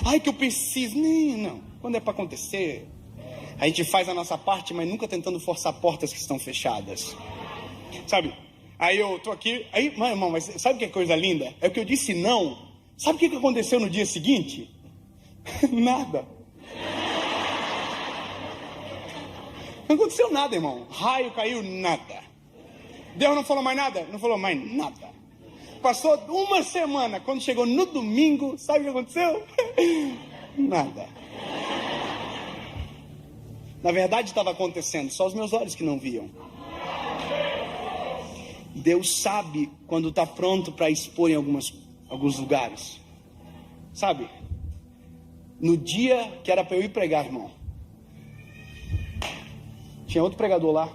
Ai, que eu preciso. Não. Quando é para acontecer, a gente faz a nossa parte, mas nunca tentando forçar portas que estão fechadas. Sabe? Aí eu tô aqui. Aí, irmão, mas sabe que é coisa linda? É o que eu disse não. Sabe o que aconteceu no dia seguinte? Nada. Não aconteceu nada, irmão. Raio caiu, nada. Deus não falou mais nada? Não falou mais nada. Passou uma semana, quando chegou no domingo, sabe o que aconteceu? Nada. Na verdade estava acontecendo, só os meus olhos que não viam. Deus sabe quando está pronto para expor em alguns lugares. Sabe? No dia que era para eu ir pregar, irmão, tinha outro pregador lá.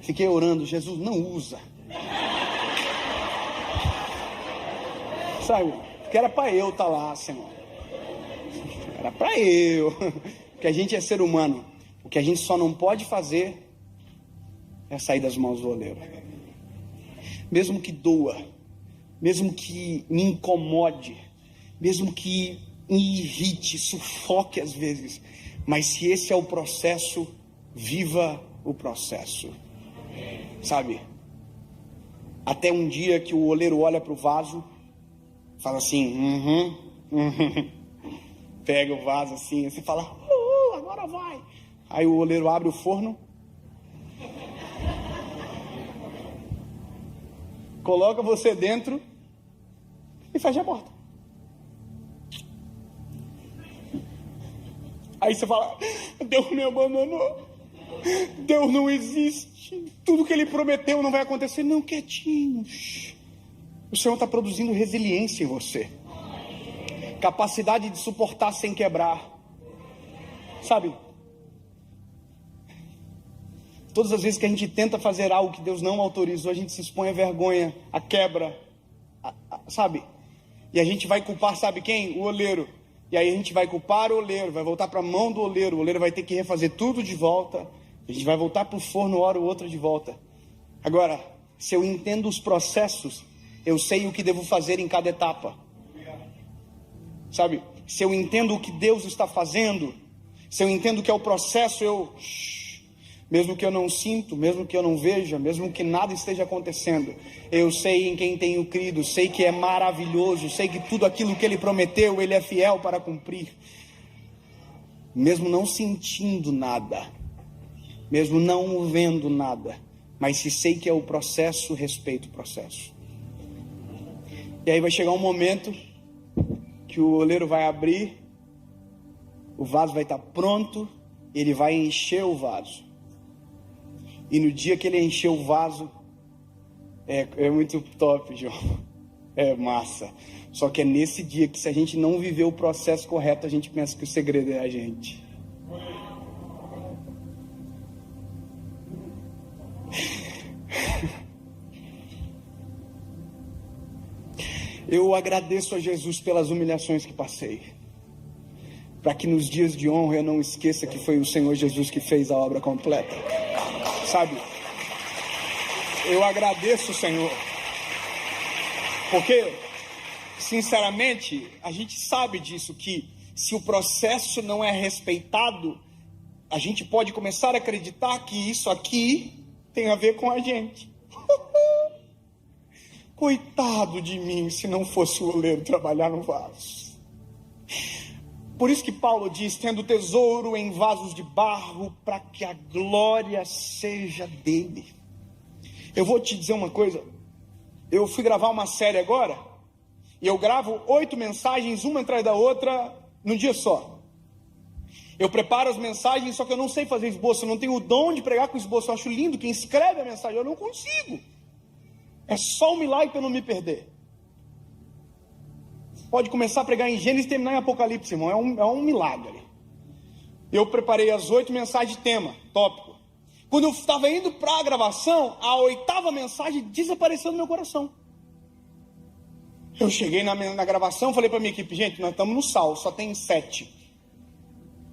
Fiquei orando, Jesus, não usa. Sabe? Porque era para eu estar lá, Senhor. Era para eu. Porque a gente é ser humano. O que a gente só não pode fazer é sair das mãos do oleiro. Mesmo que doa, mesmo que me incomode, mesmo que me irrite, sufoque às vezes, mas se esse é o processo, viva o processo. Sabe? Até um dia que o oleiro olha para o vaso, fala assim, pega o vaso assim, e você fala, agora vai. Aí o oleiro abre o forno, coloca você dentro e fecha a porta. Aí você fala, Deus me abandonou, Deus não existe, tudo que Ele prometeu não vai acontecer. Não, quietinho. O Senhor está produzindo resiliência em você, capacidade de suportar sem quebrar. Sabe? Todas as vezes que a gente tenta fazer algo que Deus não autorizou, a gente se expõe à vergonha, à quebra, sabe? E a gente vai culpar, sabe quem? O oleiro. E aí a gente vai culpar o oleiro, vai voltar para a mão do oleiro. O oleiro vai ter que refazer tudo de volta. A gente vai voltar para o forno, hora ou outra de volta. Agora, se eu entendo os processos, eu sei o que devo fazer em cada etapa. Sabe? Se eu entendo o que Deus está fazendo, se eu entendo que é o processo, mesmo que eu não sinto, mesmo que eu não veja, mesmo que nada esteja acontecendo, eu sei em quem tenho crido, sei que é maravilhoso, sei que tudo aquilo que Ele prometeu, Ele é fiel para cumprir. Mesmo não sentindo nada, mesmo não vendo nada, mas se sei que é o processo, respeito o processo. E aí vai chegar um momento que o oleiro vai abrir, o vaso vai estar pronto, ele vai encher o vaso. E no dia que ele encher o vaso, é muito top, João. É massa. Só que é nesse dia que, se a gente não viver o processo correto, a gente pensa que o segredo é a gente. Eu agradeço a Jesus pelas humilhações que passei, para que nos dias de honra eu não esqueça que foi o Senhor Jesus que fez a obra completa. Sabe? Eu agradeço, Senhor, porque, sinceramente, a gente sabe disso, que se o processo não é respeitado, a gente pode começar a acreditar que isso aqui tem a ver com a gente. Coitado de mim, se não fosse o oleiro trabalhar no vaso. Por isso que Paulo diz, tendo tesouro em vasos de barro, para que a glória seja dele. Eu vou te dizer uma coisa, eu fui gravar uma série agora, e eu gravo 8 mensagens, uma atrás da outra, num dia só. Eu preparo as mensagens, só que eu não sei fazer esboço, eu não tenho o dom de pregar com esboço. Eu acho lindo quem escreve a mensagem, eu não consigo. É só um milagre para eu não me perder. Pode começar a pregar em Gênesis e terminar em Apocalipse, irmão. É um milagre. Eu preparei as 8 mensagens de tema, tópico. Quando eu estava indo para a gravação, a 8ª mensagem desapareceu do meu coração. Eu cheguei na gravação, falei para minha equipe, gente, nós estamos no sal, só tem 7.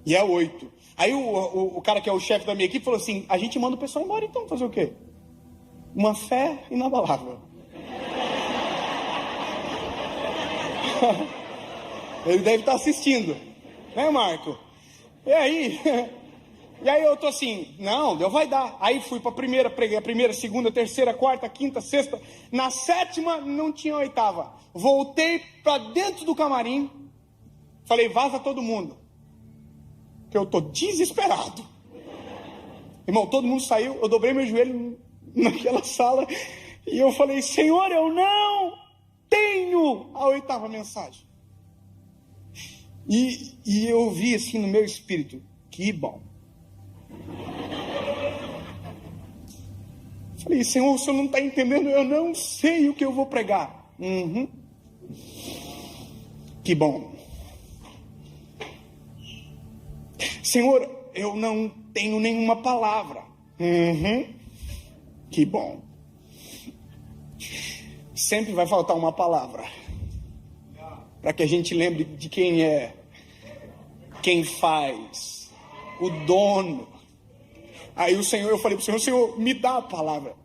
E é 8. Aí o cara que é o chefe da minha equipe falou assim, a gente manda o pessoal embora então, fazer o quê? Uma fé inabalável. Ele deve estar assistindo, né, Marco? E aí eu tô assim, não, Deus vai dar. Aí fui para a primeira, preguei a primeira, segunda, terceira, quarta, quinta, sexta. Na 7ª não tinha 8ª. Voltei para dentro do camarim, falei, vaza todo mundo, que eu tô desesperado. Irmão, todo mundo saiu, eu dobrei meu joelho naquela sala e eu falei: Senhor, eu não tenho a 8ª mensagem. E eu vi assim no meu espírito: que bom. Falei: Senhor, o Senhor não está entendendo, eu não sei o que eu vou pregar. Que bom. Senhor, eu não tenho nenhuma palavra. Que bom. Sempre vai faltar uma palavra para que a gente lembre de quem é, quem faz, o dono. Aí eu falei para o Senhor: Senhor, me dá a palavra.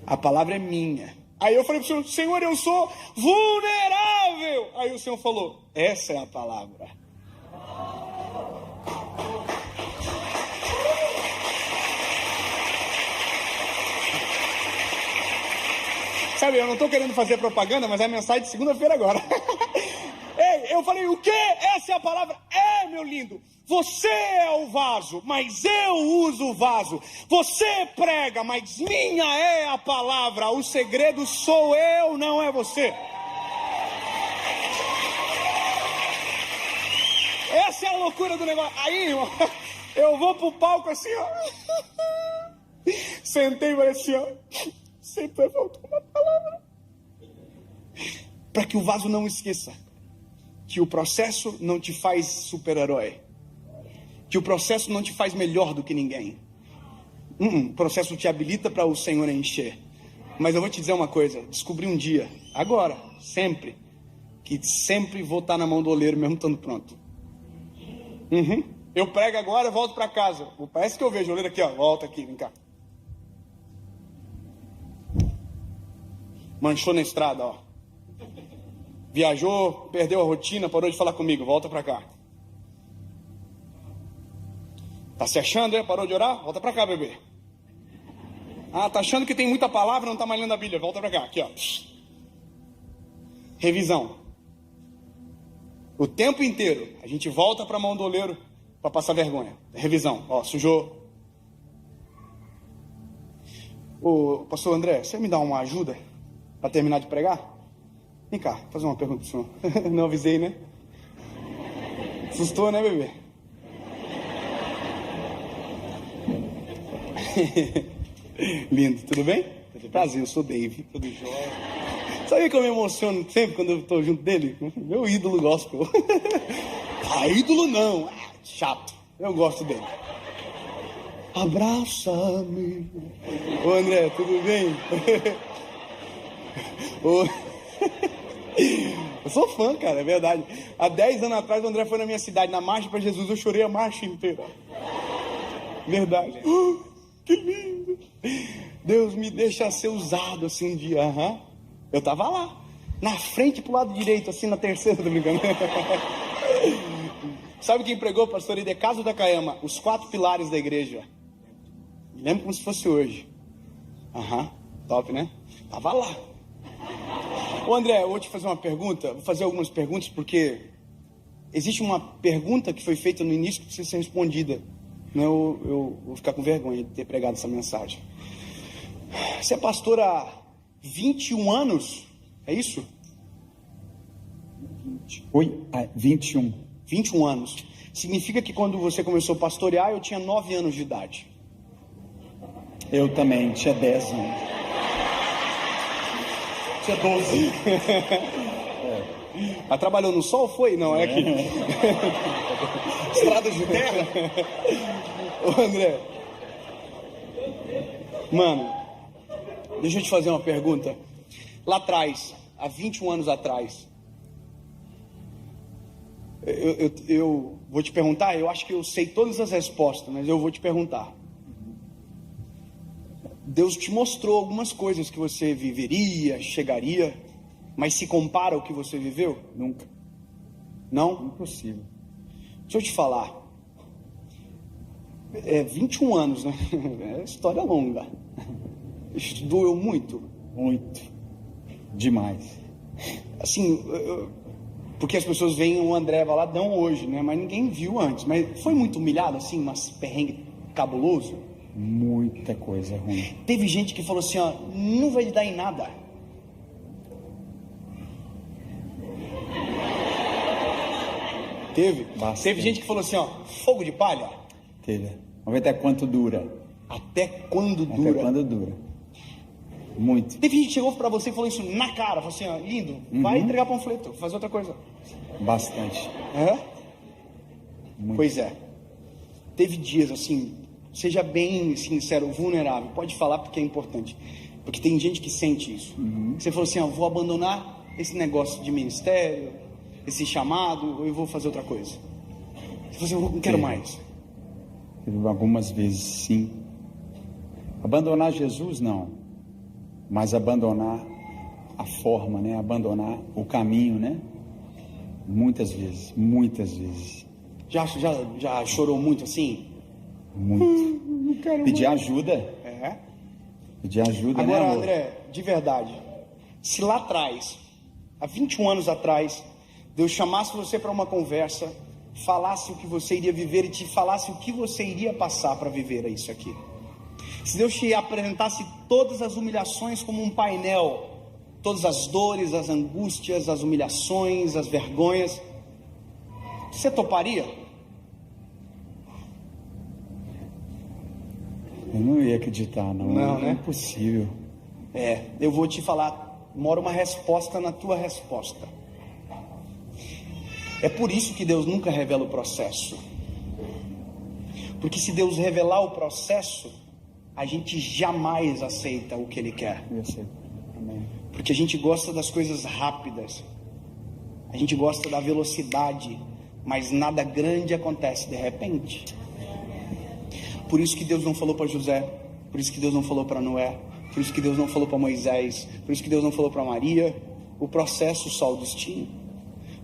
A palavra é minha. Aí eu falei para o Senhor: Senhor, eu sou vulnerável. Aí o Senhor falou: essa é a palavra. Sabe, eu não estou querendo fazer propaganda, mas é a mensagem de segunda-feira agora. Ei, eu falei: o quê? Essa é a palavra? É, meu lindo. Você é o vaso, mas eu uso o vaso. Você prega, mas minha é a palavra. O segredo sou eu, não é você. Essa é a loucura do negócio. Aí, irmão, eu vou pro palco assim, ó. Sentei e falei assim, ó. Sempre vai faltar uma palavra. Para que o vaso não esqueça que o processo não te faz super-herói. Que o processo não te faz melhor do que ninguém. O processo te habilita para o Senhor encher. Mas eu vou te dizer uma coisa. Descobri um dia, agora, sempre, que sempre vou estar na mão do oleiro mesmo estando pronto. Eu prego agora, volto para casa. Parece que eu vejo o oleiro aqui, ó. Volta aqui, vem cá. Manchou na estrada, ó. Viajou, perdeu a rotina, parou de falar comigo. Volta para cá. Tá se achando, é? Parou de orar? Volta pra cá, bebê. Ah, tá achando que tem muita palavra, não tá mais lendo a Bíblia. Volta pra cá, aqui, ó. Revisão. O tempo inteiro, a gente volta pra mão do oleiro pra passar vergonha. Revisão, ó, sujou. Ô, pastor André, você me dá uma ajuda pra terminar de pregar? Vem cá, fazer uma pergunta pro senhor. Não avisei, né? Assustou, né, bebê? Lindo, tudo bem? Prazer, eu sou Dave, tudo jóia. Sabe que eu me emociono sempre quando eu tô junto dele? Meu ídolo gospel. Ídolo não, chato, eu gosto dele. Abraça-me. Ô André, tudo bem? Eu sou fã, cara, é verdade. Há 10 anos atrás o André foi na minha cidade, na Marcha para Jesus, eu chorei a marcha inteira. Verdade. Que lindo. Deus me deixa ser usado assim um dia. Eu tava lá, na frente pro lado direito, assim na terceira, tô brincando. Sabe quem pregou, pastor Idecaso Takayama? Os 4 pilares da igreja. Me lembro como se fosse hoje. Top, né? Tava lá. Ô André, eu vou te fazer uma pergunta. Vou fazer algumas perguntas porque existe uma pergunta que foi feita no início que precisa ser respondida. Eu vou ficar com vergonha de ter pregado essa mensagem. Você é pastor há 21 anos? É isso? 21. 21 anos. Significa que quando você começou a pastorear, eu tinha 9 anos de idade. Eu também, tinha 10 anos. Tinha 12. Mas trabalhou no sol, foi? Não, é aqui. Estradas de terra? Ô André. Mano, deixa eu te fazer uma pergunta. Lá atrás, há 21 anos atrás, eu vou te perguntar, eu acho que eu sei todas as respostas, mas eu vou te perguntar. Deus te mostrou algumas coisas que você viveria, chegaria, mas se compara ao que você viveu? Nunca. Não? Impossível. Deixa eu te falar. 21 anos, né? É história longa. Isso doeu muito. Muito. Demais. Assim, Porque as pessoas veem o André Valadão hoje, né? Mas ninguém viu antes. Mas foi muito humilhado, assim, mas perrengue cabuloso? Muita coisa ruim. Teve gente que falou assim, ó, não vai dar em nada. Teve? Bastante. Teve gente que falou assim, ó, fogo de palha. Teve. Vamos ver até quanto dura. Até quando Até dura? quando dura. Muito. Teve gente que chegou pra você e falou isso na cara, falou assim, ó, lindo, vai entregar panfleto, fazer outra coisa. Bastante. É? Muito. Pois é. Teve dias assim, seja bem sincero, vulnerável, pode falar porque é importante. Porque tem gente que sente isso. Você falou assim, ó, vou abandonar esse negócio de ministério, esse chamado, ou eu vou fazer outra coisa. Você falou assim, eu não quero mais. Teve algumas vezes, sim. Abandonar Jesus, não. Mas abandonar a forma, né? Abandonar o caminho, né? Muitas vezes, muitas vezes. Já chorou muito assim? Muito. Não quero Pedir mais. ajuda. É? Pedir ajuda, Agora, né, amor? André, de verdade, se lá atrás, há 21 anos atrás, Deus chamasse você para uma conversa, falasse o que você iria viver e te falasse o que você iria passar para viver isso aqui. Se Deus te apresentasse todas as humilhações como um painel, todas as dores, as angústias, as humilhações, as vergonhas, você toparia? Eu não ia acreditar, não. Não, né? É impossível. Eu vou te falar, mora uma resposta na tua resposta. É por isso que Deus nunca revela o processo. Porque se Deus revelar o processo, a gente jamais aceita o que Ele quer. Eu sei. Amém. Porque a gente gosta das coisas rápidas. A gente gosta da velocidade. Mas nada grande acontece de repente. Por isso que Deus não falou para José. Por isso que Deus não falou para Noé. Por isso que Deus não falou para Moisés. Por isso que Deus não falou para Maria. O processo só o destino.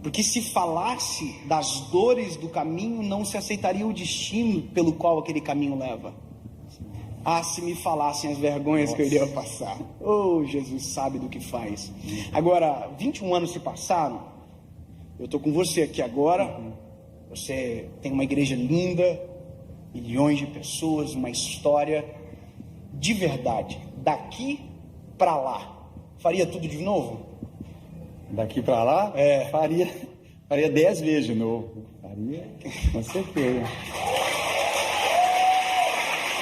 Porque se falasse das dores do caminho, não se aceitaria o destino pelo qual aquele caminho leva. Ah, se me falassem as vergonhas que eu iria passar. Oh, Jesus sabe do que faz. Agora, 21 anos se passaram. Eu estou com você aqui agora. Você tem uma igreja linda, milhões de pessoas, uma história de verdade. Daqui para lá, faria tudo de novo? Daqui pra lá, faria 10 vezes de novo. Faria, com certeza.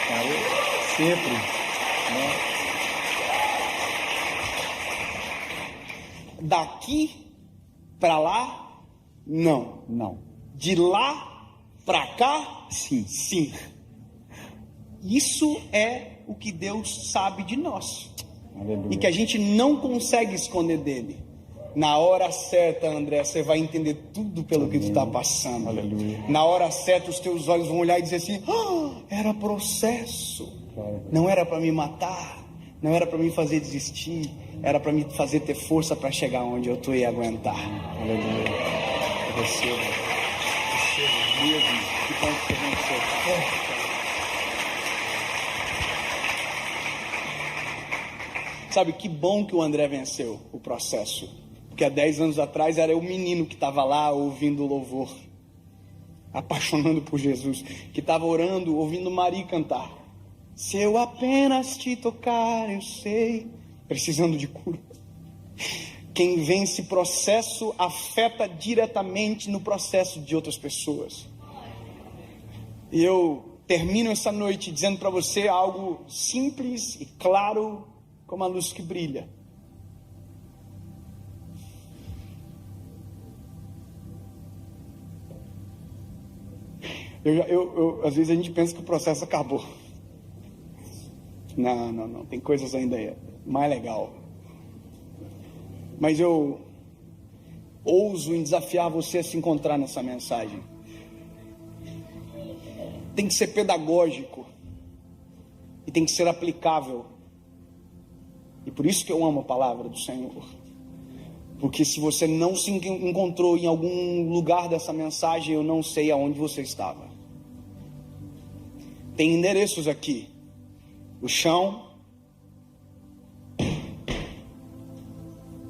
Faria sempre. Né? Daqui para lá, não. Não. De lá para cá, Sim. sim. Isso é o que Deus sabe de nós. Aleluia. E que a gente não consegue esconder dele. Na hora certa, André, você vai entender tudo pelo que tu está passando. Aleluia. Na hora certa, os teus olhos vão olhar e dizer assim: era processo. Glória. Não era para me matar, não era para me fazer desistir, era para me fazer ter força para chegar onde eu tô e aguentar. Aleluia. Receba mesmo. Que bom que você venceu. Sabe, que bom que o André venceu o processo. Porque há 10 anos atrás era o menino que estava lá ouvindo o louvor, apaixonando por Jesus, que estava orando, ouvindo Maria cantar. Se eu apenas te tocar, eu sei, precisando de cura. Quem vence processo afeta diretamente no processo de outras pessoas. E eu termino essa noite dizendo para você algo simples e claro como a luz que brilha. Às vezes a gente pensa que o processo acabou. Não. Tem coisas ainda mais legal. Mas eu ouso em desafiar você a se encontrar nessa mensagem. Tem que ser pedagógico. E tem que ser aplicável. E por isso que eu amo a palavra do Senhor. Porque se você não se encontrou em algum lugar dessa mensagem, eu não sei aonde você estava. Tem endereços aqui. O chão,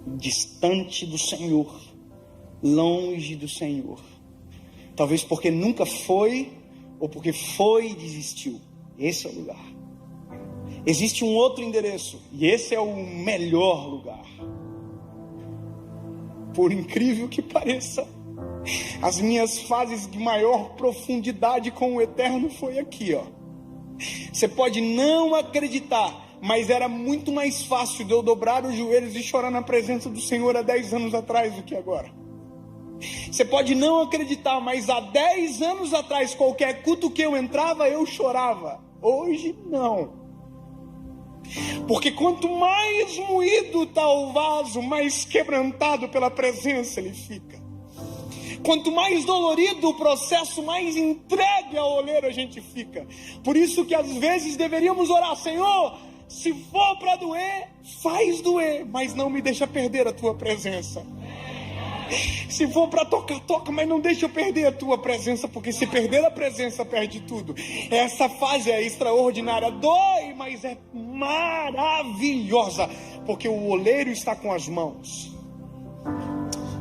distante do Senhor, longe do Senhor. Talvez porque nunca foi, ou porque foi e desistiu. Esse é o lugar. Existe um outro endereço, e esse é o melhor lugar. Por incrível que pareça, as minhas fases de maior profundidade com o Eterno foi aqui, ó. Você pode não acreditar, mas era muito mais fácil de eu dobrar os joelhos e chorar na presença do Senhor há 10 anos atrás do que agora. Você pode não acreditar, mas há 10 anos atrás, qualquer culto que eu entrava, eu chorava. Hoje não. Porque quanto mais moído está o vaso, mais quebrantado pela presença ele fica. Quanto mais dolorido o processo, mais entregue ao oleiro a gente fica. Por isso que às vezes deveríamos orar: Senhor, se for para doer, faz doer, mas não me deixa perder a tua presença. Se for para tocar, toca, mas não deixa eu perder a tua presença, porque se perder a presença, perde tudo. Essa fase é extraordinária, dói, mas é maravilhosa, porque o oleiro está com as mãos,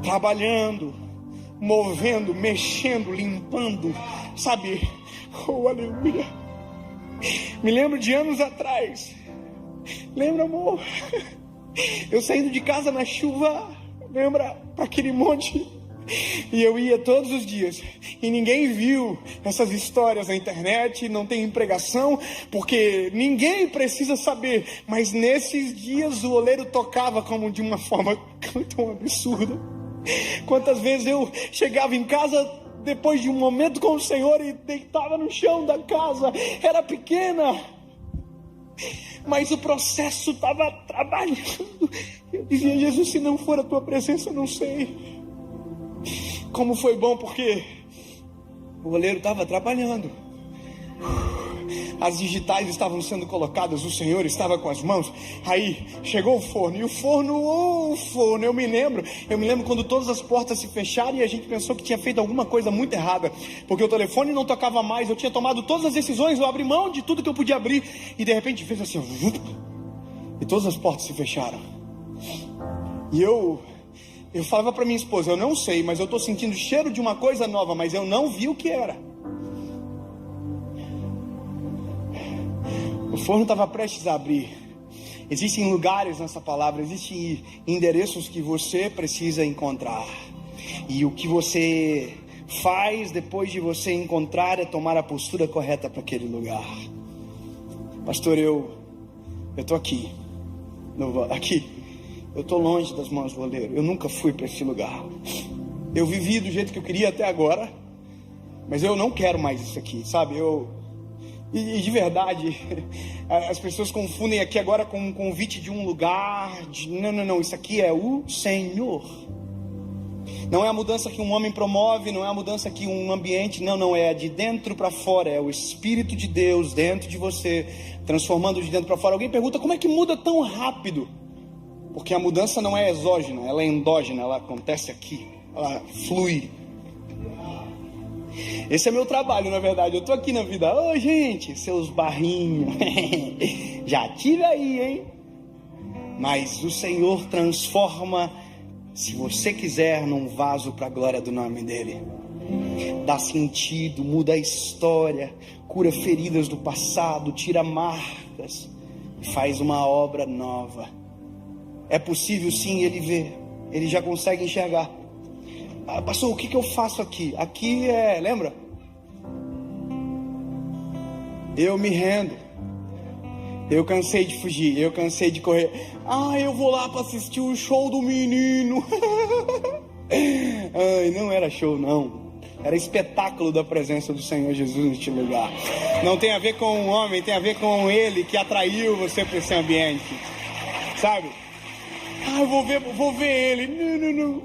trabalhando, movendo, mexendo, limpando, sabe? Oh, aleluia. Me lembro de anos atrás. Lembra, amor? Eu saindo de casa na chuva, lembra, para aquele monte, e eu ia todos os dias, e ninguém viu essas histórias na internet, não tem pregação, porque ninguém precisa saber, mas nesses dias o oleiro tocava como de uma forma tão absurda. Quantas vezes eu chegava em casa depois de um momento com o Senhor e deitava no chão da casa, era pequena, mas o processo estava trabalhando. Eu dizia: Jesus, se não for a tua presença, eu não sei. Como foi bom, porque o oleiro estava trabalhando, as digitais estavam sendo colocadas, o Senhor estava com as mãos. Aí chegou o forno, e o forno, eu me lembro quando todas as portas se fecharam e a gente pensou que tinha feito alguma coisa muito errada, porque o telefone não tocava mais, eu tinha tomado todas as decisões, eu abri mão de tudo que eu podia abrir, e de repente fez assim, e todas as portas se fecharam. E eu falava para minha esposa: eu não sei, mas eu estou sentindo o cheiro de uma coisa nova, mas eu não vi o que era. O forno estava prestes a abrir. Existem lugares nessa palavra, existem endereços que você precisa encontrar. E o que você faz depois de você encontrar é tomar a postura correta para aquele lugar. Pastor, eu estou aqui. Eu estou longe das mãos do oleiro. Eu nunca fui para esse lugar. Eu vivi do jeito que eu queria até agora, mas eu não quero mais isso aqui, sabe? E de verdade, as pessoas confundem aqui agora com um convite de um lugar. Não, isso aqui é o Senhor. Não é a mudança que um homem promove, não é a mudança que um ambiente, não, é de dentro para fora, é o Espírito de Deus dentro de você, transformando de dentro para fora. Alguém pergunta: como é que muda tão rápido? Porque a mudança não é exógena, ela é endógena, ela acontece aqui, ela flui. Esse é meu trabalho, na verdade. Eu tô aqui na vida. Ô, gente, seus barrinhos. Já tive aí, hein? Mas o Senhor transforma, se você quiser, num vaso para a glória do nome dele. Dá sentido, muda a história, cura feridas do passado, tira marcas, faz uma obra nova. É possível sim, ele vê, ele já consegue enxergar. Pastor, o que eu faço aqui? Aqui lembra? Eu me rendo. Eu cansei de fugir, eu cansei de correr. Eu vou lá para assistir o show do menino. Não era show, não. Era espetáculo da presença do Senhor Jesus neste lugar. Não tem a ver com o homem, tem a ver com ele que atraiu você para esse ambiente. Sabe? Eu vou ver ele. Não.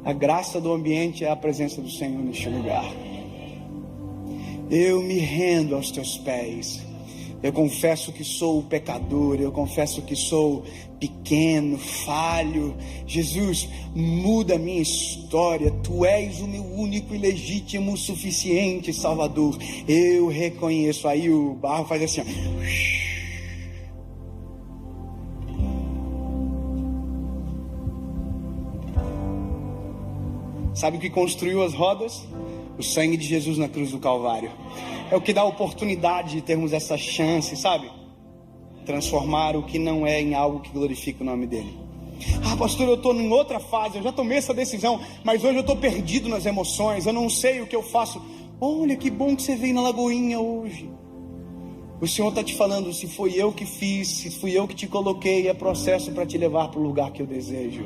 A graça do ambiente é a presença do Senhor neste lugar. Eu me rendo aos teus pés. Eu confesso que sou pecador, eu confesso que sou pequeno, falho. Jesus, muda a minha história. Tu és o meu único e legítimo, suficiente Salvador. Eu reconheço. Aí o barro faz assim, ó. Sabe o que construiu as rodas? O sangue de Jesus na cruz do Calvário. É o que dá a oportunidade de termos essa chance, sabe? Transformar o que não é em algo que glorifica o nome dele. Ah, pastor, eu estou em outra fase, eu já tomei essa decisão, mas hoje eu estou perdido nas emoções, eu não sei o que eu faço. Olha, que bom que você veio na Lagoinha hoje. O Senhor está te falando, se foi eu que fiz, se fui eu que te coloquei, é processo para te levar para o lugar que eu desejo.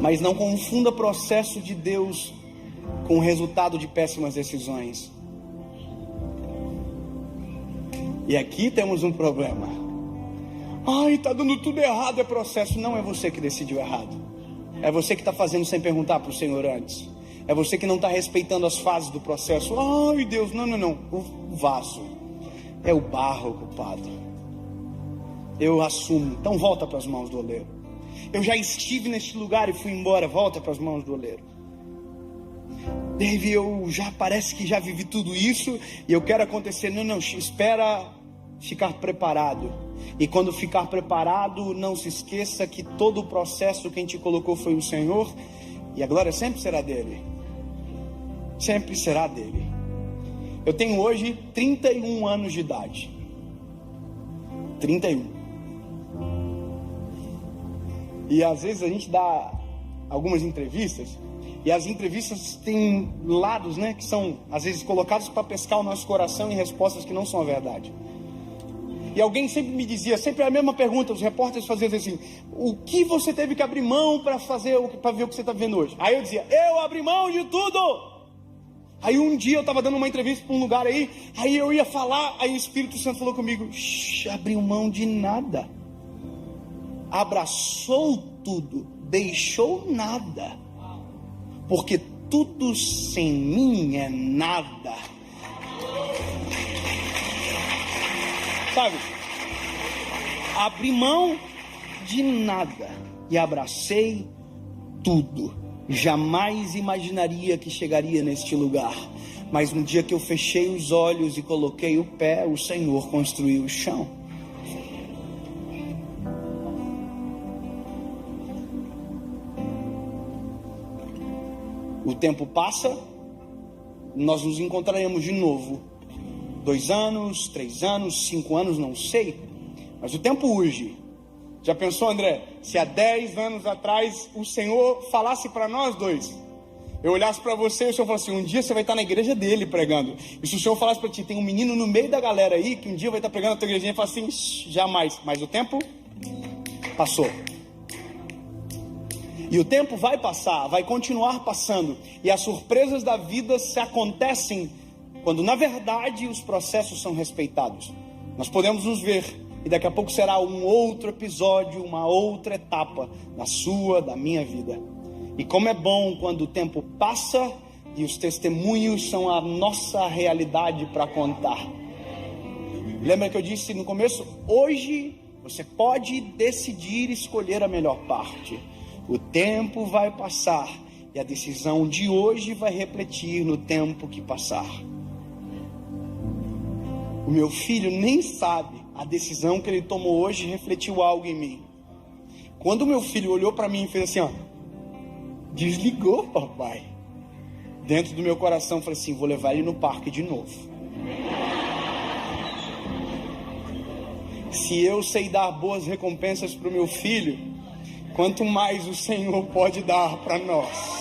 Mas não confunda processo de Deus com o resultado de péssimas decisões. E aqui temos um problema. Ai, está dando tudo errado, é processo. Não é você que decidiu errado. É você que está fazendo sem perguntar para o Senhor antes. É você que não está respeitando as fases do processo. Ai, Deus, não. O vaso é o barro, culpado. Eu assumo. Então volta para as mãos do oleiro. Eu já estive neste lugar e fui embora. Volta para as mãos do oleiro. Dave, parece que já vivi tudo isso e eu quero acontecer. Não, espera ficar preparado. E quando ficar preparado, não se esqueça que todo o processo quem te colocou foi o Senhor, e a glória sempre será dele. Sempre será dele. Eu tenho hoje 31 anos de idade. 31. E às vezes a gente dá algumas entrevistas, e as entrevistas têm lados, né, que são às vezes colocados para pescar o nosso coração em respostas que não são a verdade. E alguém sempre me dizia, sempre a mesma pergunta, os repórteres faziam assim: o que você teve que abrir mão para ver o que você está vendo hoje? Aí eu dizia, eu abri mão de tudo. Aí um dia eu estava dando uma entrevista para um lugar aí eu ia falar, aí o Espírito Santo falou comigo, abriu mão de nada, abraçou tudo, deixou nada, porque tudo sem mim é nada. Sabe? Abri mão de nada e abracei tudo. Jamais imaginaria que chegaria neste lugar, mas no dia que eu fechei os olhos e coloquei o pé, o Senhor construiu o chão. O tempo passa, nós nos encontraremos de novo. 2 anos, 3 anos, 5 anos, não sei. Mas o tempo urge. Já pensou, André? Se há 10 anos atrás o Senhor falasse para nós dois, eu olhasse para você e o Senhor falasse assim, um dia você vai estar na igreja dele pregando. E se o Senhor falasse para ti, tem um menino no meio da galera aí, que um dia vai estar pregando na tua igreja, e fala assim, jamais. Mas o tempo passou. E o tempo vai passar, vai continuar passando. E as surpresas da vida se acontecem quando na verdade os processos são respeitados. Nós podemos nos ver e daqui a pouco será um outro episódio, uma outra etapa da sua, da minha vida. E como é bom quando o tempo passa e os testemunhos são a nossa realidade para contar. Lembra que eu disse no começo? Hoje você pode decidir escolher a melhor parte. O tempo vai passar e a decisão de hoje vai refletir no tempo que passar. O meu filho nem sabe, a decisão que ele tomou hoje refletiu algo em mim. Quando o meu filho olhou para mim e fez assim, ó, desligou, papai. Dentro do meu coração eu falei assim, vou levar ele no parque de novo. Se eu sei dar boas recompensas para o meu filho, quanto mais o Senhor pode dar para nós.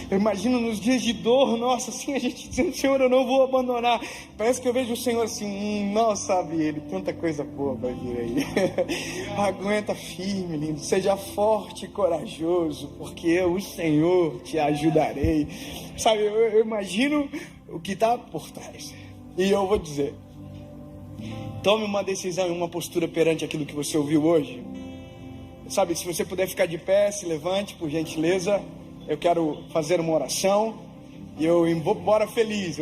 Eu imagino nos dias de dor, nossa, assim, a gente dizendo, Senhor, eu não vou abandonar. Parece que eu vejo o Senhor assim, não sabe ele, tanta coisa boa vai vir aí. Aguenta firme, lindo, seja forte e corajoso, porque eu, o Senhor, te ajudarei. Sabe, eu imagino o que está por trás. E eu vou dizer, tome uma decisão e uma postura perante aquilo que você ouviu hoje. Sabe, se você puder ficar de pé, se levante, por gentileza. Eu quero fazer uma oração e eu vou embora feliz,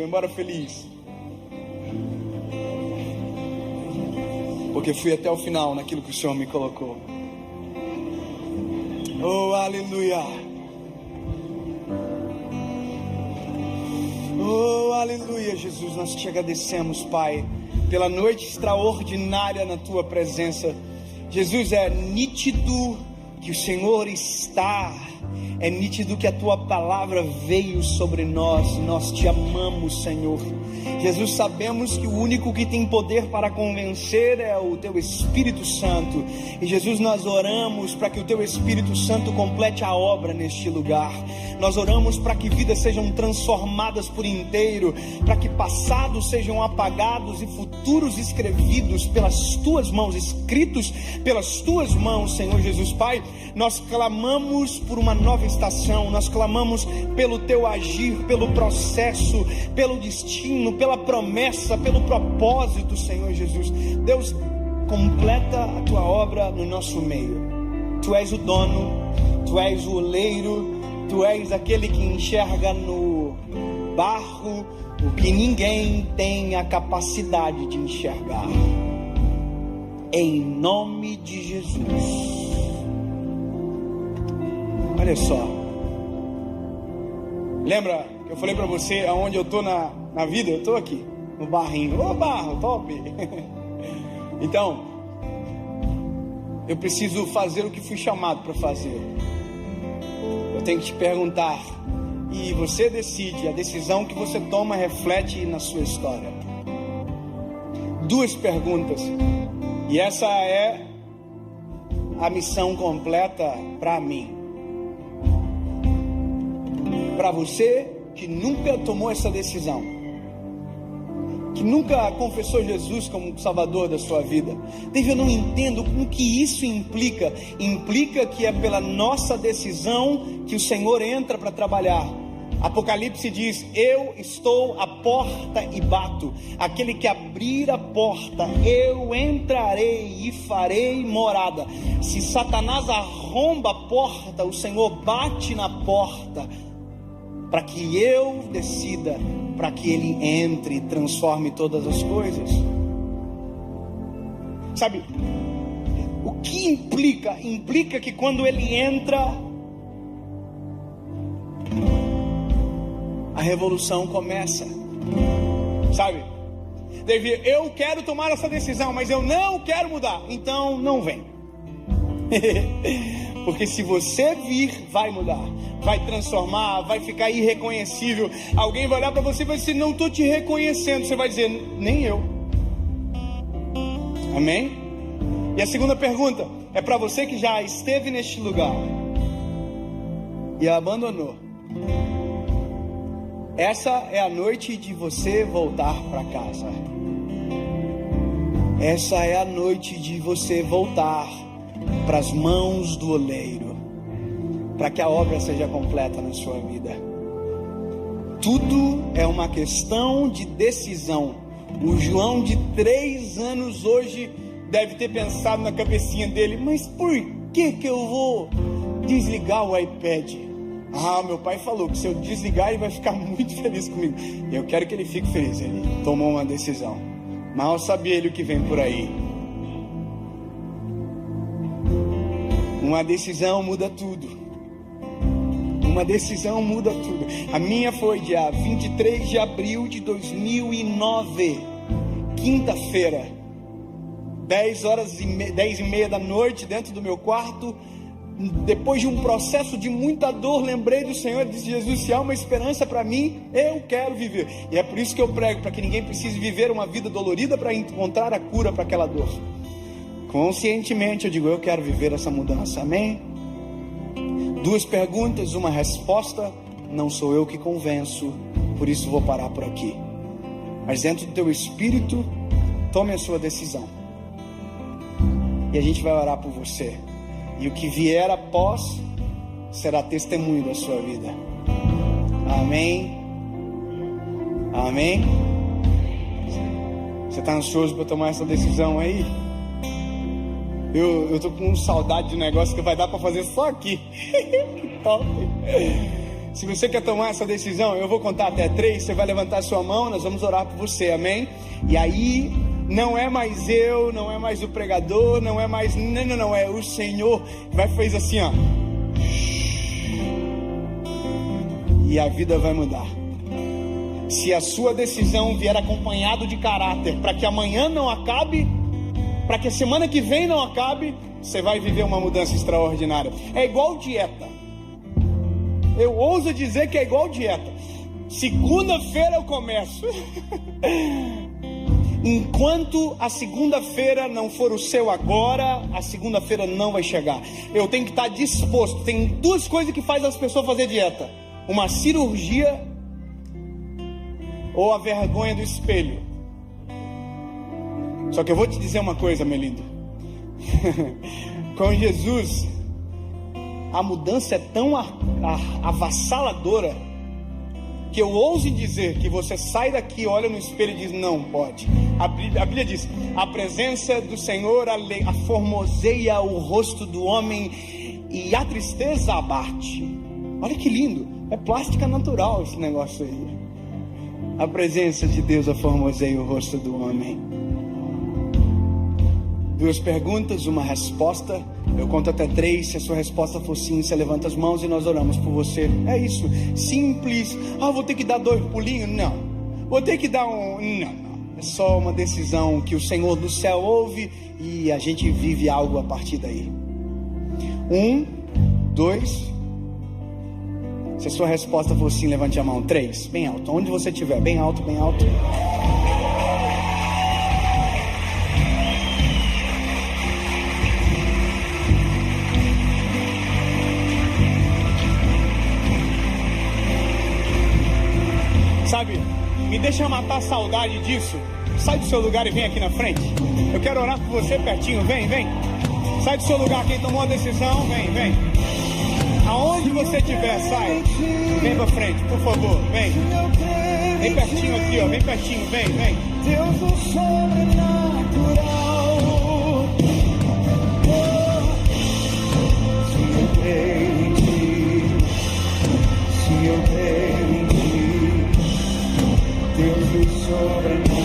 Porque porque fui até o final naquilo que o Senhor me colocou. Oh, aleluia. Oh, aleluia, Jesus, nós te agradecemos, Pai, pela noite extraordinária na Tua presença. Jesus, é nítido que o Senhor está, é nítido que a Tua palavra veio sobre nós te amamos, Senhor. Jesus, sabemos que o único que tem poder para convencer é o Teu Espírito Santo, e Jesus, nós oramos para que o Teu Espírito Santo complete a obra neste lugar. Nós oramos para que vidas sejam transformadas por inteiro, para que passados sejam apagados e futuros escrevidos pelas Tuas mãos, escritos pelas Tuas mãos, Senhor Jesus. Pai, nós clamamos por uma nova estação, nós clamamos pelo Teu agir, pelo processo, pelo destino, pela promessa, pelo propósito, Senhor Jesus. Deus, completa a Tua obra no nosso meio. Tu és o dono, Tu és o oleiro, Tu és aquele que enxerga no barro o que ninguém tem a capacidade de enxergar. Em nome de Jesus. Olha só. Lembra que eu falei para você aonde eu tô na vida? Eu tô aqui, no barrinho. Ô, barro, top! Então, eu preciso fazer o que fui chamado para fazer. Eu tenho que te perguntar, e você decide. A decisão que você toma reflete na sua história. 2 perguntas, e essa é a missão completa para mim. Para você que nunca tomou essa decisão, que nunca confessou Jesus como Salvador da sua vida, eu não entendo o que isso implica. Implica que é pela nossa decisão que o Senhor entra para trabalhar. Apocalipse diz: eu estou à porta e bato. Aquele que abrir a porta, eu entrarei e farei morada. Se Satanás arromba a porta, o Senhor bate na porta, para que eu decida, para que Ele entre e transforme todas as coisas. Sabe, o que implica? Implica que quando Ele entra, a revolução começa. Sabe, Davi, eu quero tomar essa decisão, mas eu não quero mudar. Então não vem. Porque se você vir, vai mudar, vai transformar, vai ficar irreconhecível. Alguém vai olhar para você e vai dizer: não estou te reconhecendo. Você vai dizer: nem eu. Amém? E a segunda pergunta é para você que já esteve neste lugar e abandonou. Essa é a noite de você voltar para casa. Essa é a noite de você voltar para as mãos do oleiro, para que a obra seja completa na sua vida. Tudo é uma questão de decisão. O João de 3 anos hoje deve ter pensado na cabecinha dele: mas por que eu vou desligar o iPad? Meu pai falou que se eu desligar ele vai ficar muito feliz comigo. E eu quero que ele fique feliz. Ele tomou uma decisão. Mal sabia ele o que vem por aí. Uma decisão muda tudo. Uma decisão muda tudo. A minha foi dia 23 de abril de 2009, quinta-feira, 10h30 da noite, dentro do meu quarto. Depois de um processo de muita dor, lembrei do Senhor e disse: Jesus, se há uma esperança para mim, eu quero viver. E é por isso que eu prego, para que ninguém precise viver uma vida dolorida para encontrar a cura para aquela dor. Conscientemente eu digo: eu quero viver essa mudança, amém? 2 perguntas, uma resposta. Não sou eu que convenço, por isso vou parar por aqui. Mas dentro do teu espírito, tome a sua decisão. E a gente vai orar por você. E o que vier após será testemunho da sua vida. Amém? Amém? Você está ansioso para tomar essa decisão aí? Eu tô com saudade de um negócio que vai dar para fazer só aqui. Que top! Se você quer tomar essa decisão, eu vou contar até 3. Você vai levantar sua mão, nós vamos orar por você, amém? E aí Não é mais eu, não é mais o pregador, não é mais... Não, é o Senhor que vai fazer assim, ó. E a vida vai mudar. Se a sua decisão vier acompanhado de caráter, para que amanhã não acabe, para que a semana que vem não acabe, você vai viver uma mudança extraordinária. É igual dieta. Eu ouso dizer que é igual dieta. Segunda-feira eu começo. Enquanto a segunda-feira não for o seu agora, a segunda-feira não vai chegar. Eu tenho que estar disposto. Tem duas coisas que fazem as pessoas fazer dieta: uma cirurgia ou a vergonha do espelho. Só que eu vou te dizer uma coisa, meu lindo. Com Jesus, a mudança é tão avassaladora que eu ouso dizer que você sai daqui, olha no espelho e diz: não pode. A Bíblia diz: a presença do Senhor formoseia o rosto do homem e a tristeza abate. Olha que lindo, é plástica natural esse negócio aí. A presença de Deus formoseia o rosto do homem. Duas perguntas, uma resposta. Eu conto até 3. Se a sua resposta for sim, você levanta as mãos e nós oramos por você. É isso, simples. Vou ter que dar 2 pulinhos? Não. Vou ter que dar um... Não. É só uma decisão que o Senhor do céu ouve e a gente vive algo a partir daí. 1, 2. Se a sua resposta for sim, levante a mão. 3, bem alto. Onde você estiver, bem alto, bem alto. Sabe, me deixa matar a saudade disso. Sai do seu lugar e vem aqui na frente. Eu quero orar por você pertinho. Vem. Sai do seu lugar, quem tomou a decisão, vem. Aonde você estiver, sai. Vem pra frente, por favor, vem. Vem pertinho aqui, ó, vem pertinho, vem. Deus do sobrenatural. Se eu creio em ti, se eu creio em ti, Deus do sobrenatural.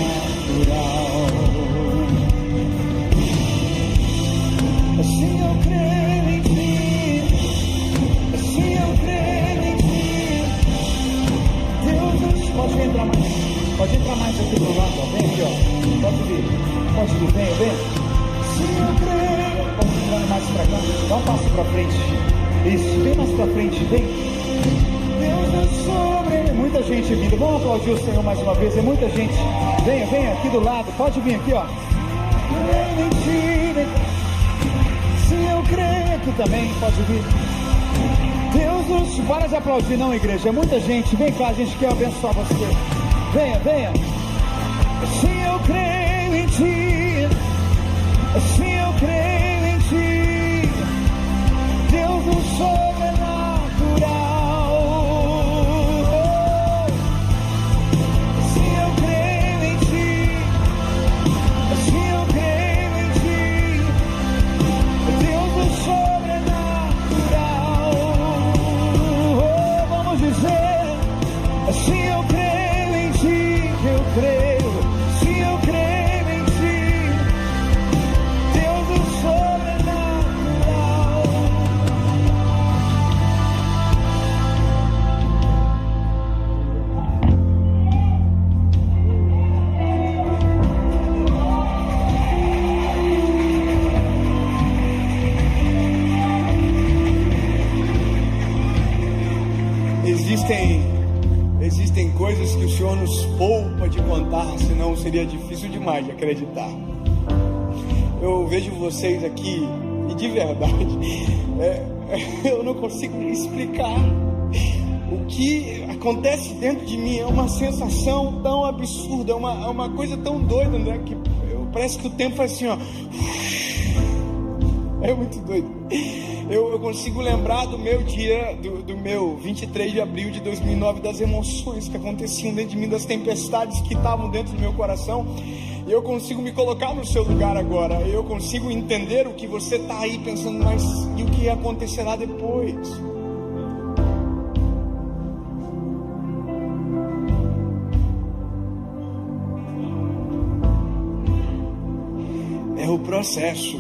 Assim eu creio em ti, assim eu creio em ti, Deus do... Pode entrar mais aqui do lado, ó. Vem aqui, ó. Pode vir, vem. Se eu creio, pode entrar mais pra cá, dá um passo pra frente. Isso, vem mais pra frente, vem. Deus é sobre. Muita gente vindo, vamos aplaudir o Senhor mais uma vez, é muita gente. Vem aqui do lado, pode vir aqui, ó. Creio em ti, vem. Se eu creio aqui também, pode vir. Deus nos... Para de aplaudir não, igreja, é muita gente. Vem cá, a gente quer abençoar você. Venha. Se eu creio em ti, se eu creio em ti, Deus do sobrenatural. Se eu creio em ti, se eu creio em ti, Deus do sobrenatural. Vamos dizer: se eu creio em ti, eu creio. Se eu creio em ti, Deus do sobrenatural. Existem coisas que o Senhor nos poupa de contar, senão seria difícil demais de acreditar. Eu vejo vocês aqui e de verdade, eu não consigo nem explicar o que acontece dentro de mim. É uma sensação tão absurda, é uma coisa tão doida, né? Que parece que o tempo faz assim, ó. É muito doido. Eu consigo lembrar do meu dia, do meu 23 de abril de 2009, das emoções que aconteciam dentro de mim, das tempestades que estavam dentro do meu coração. E eu consigo me colocar no seu lugar agora. Eu consigo entender o que você está aí pensando, mas e o que acontecerá depois? processo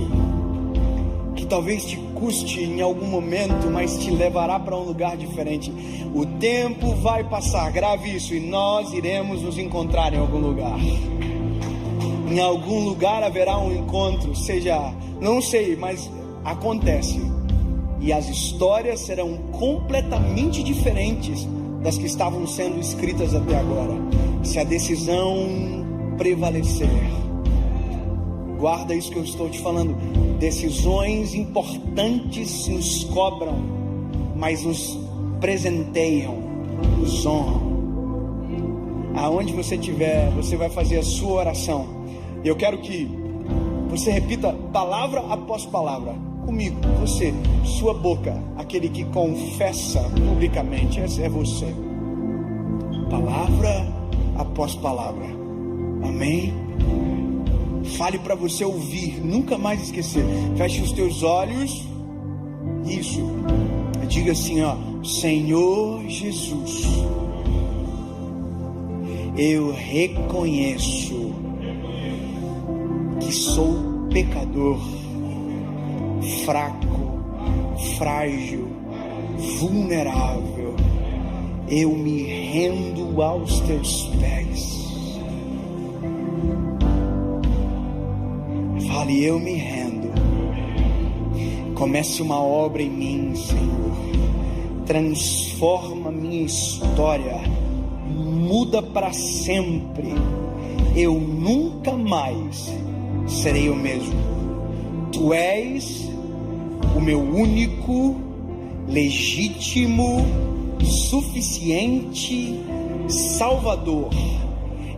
que talvez te custe em algum momento, mas te levará para um lugar diferente. O tempo vai passar, grave isso, e nós iremos nos encontrar em algum lugar. Em algum lugar haverá um encontro, seja, não sei, mas acontece. E as histórias serão completamente diferentes das que estavam sendo escritas até agora, se a decisão prevalecer. Guarda isso que eu estou te falando. Decisões importantes nos cobram, mas nos presenteiam, nos honram. Aonde você estiver, você vai fazer a sua oração. Eu quero que você repita palavra após palavra comigo. Você, sua boca, aquele que confessa publicamente, esse é você. Palavra após palavra. Amém? Fale para você ouvir, nunca mais esquecer. Feche os teus olhos. Isso. Diga assim, ó: Senhor Jesus, eu reconheço que sou pecador, fraco, frágil, vulnerável. Eu me rendo aos teus pés. Fale, eu me rendo. Comece uma obra em mim, Senhor. Transforma minha história. Muda para sempre. Eu nunca mais serei o mesmo. Tu és o meu único, legítimo, suficiente Salvador.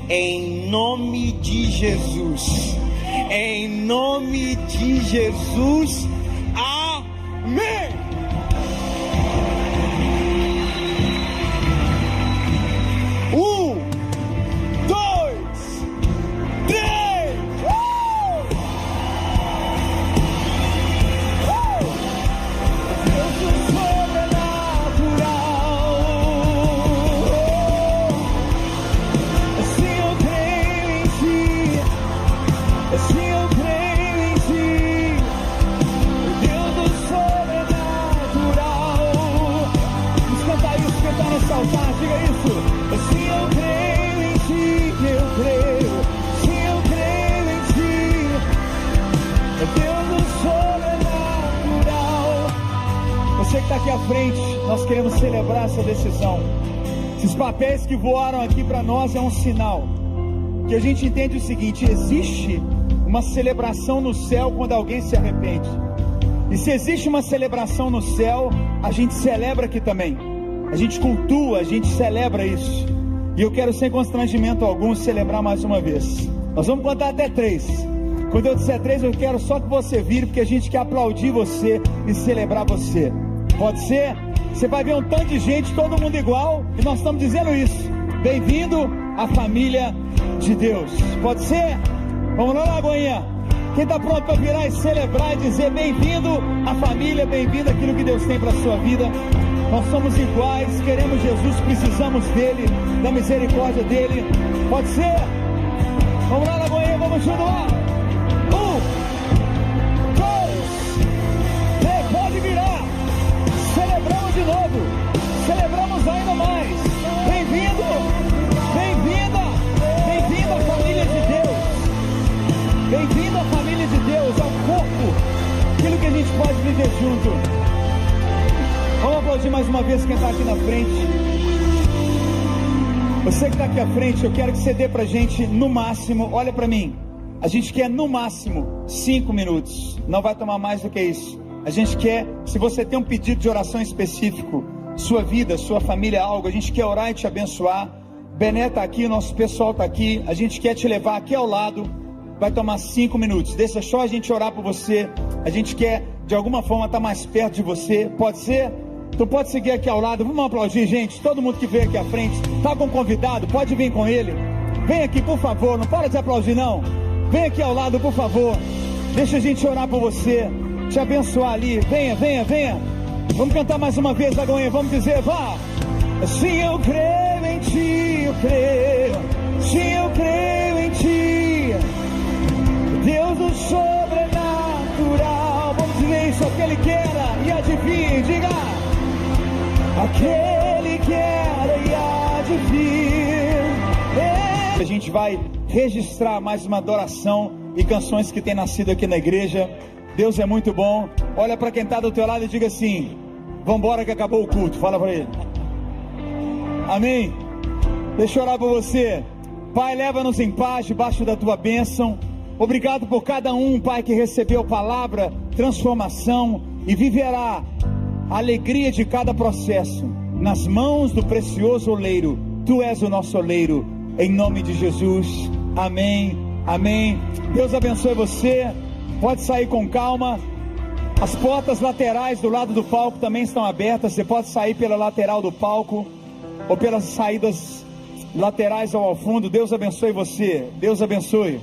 Em nome de Jesus. Em nome de Jesus. Amém. Você que está aqui à frente, nós queremos celebrar essa decisão. Esses papéis que voaram aqui para nós é um sinal que a gente entende o seguinte: existe uma celebração no céu quando alguém se arrepende. E se existe uma celebração no céu, a gente celebra aqui também. A gente cultua, a gente celebra isso. E eu quero, sem constrangimento algum, celebrar mais uma vez. Nós vamos contar até 3. Quando eu disser 3, eu quero só que você vire, porque a gente quer aplaudir você e celebrar você. Pode ser? Você vai ver um tanto de gente, todo mundo igual, e nós estamos dizendo isso. Bem-vindo à família de Deus. Pode ser? Vamos lá, Lagoinha. Quem está pronto para virar e celebrar e dizer bem-vindo à família, bem-vindo àquilo que Deus tem para a sua vida. Nós somos iguais, queremos Jesus, precisamos dele, da misericórdia dele. Pode ser? Vamos lá, Lagoinha, vamos junto lá. 1, 2, 3, pode virar. Celebramos de novo, celebramos ainda mais. Bem-vindo, bem-vinda, bem-vindo à família de Deus. Bem-vindo à família de Deus, ao corpo, aquilo que a gente pode viver junto. Vamos aplaudir mais uma vez quem está aqui na frente. Você que está aqui à frente, eu quero que você dê pra gente no máximo, olha pra mim, a gente quer no máximo 5 minutos, não vai tomar mais do que isso. A gente quer, se você tem um pedido de oração específico, sua vida, sua família, algo, a gente quer orar e te abençoar. Bené está aqui, nosso pessoal está aqui, a gente quer te levar aqui ao lado, vai tomar 5 minutos, deixa só a gente orar por você, a gente quer de alguma forma estar mais perto de você, pode ser? Tu pode seguir aqui ao lado, vamos aplaudir, gente, todo mundo que veio aqui à frente, tá com um convidado, pode vir com ele, vem aqui por favor, não para de aplaudir não, vem aqui ao lado por favor, deixa a gente orar por você, te abençoar ali, venha, venha, venha, vamos cantar mais uma vez, Lagoinha, vamos dizer, vá, sim eu creio em ti, eu creio, sim eu creio em ti, Deus do sobrenatural. silêncio, aquele que era e há de vir, diga. Aquele que era e há de vir. A gente vai registrar mais uma adoração e canções que tem nascido aqui na igreja. Deus é muito bom. Olha para quem está do teu lado e diga assim: vambora que acabou o culto. Fala para ele. Amém. Deixa eu orar por você. Pai, leva-nos em paz debaixo da tua bênção. Obrigado por cada um, Pai, que recebeu palavra, transformação e viverá a alegria de cada processo nas mãos do precioso oleiro. Tu és o nosso oleiro, em nome de Jesus. Amém, amém. Deus abençoe você. Pode sair com calma. As portas laterais do lado do palco também estão abertas. Você pode sair pela lateral do palco ou pelas saídas laterais ao fundo. Deus abençoe você. Deus abençoe.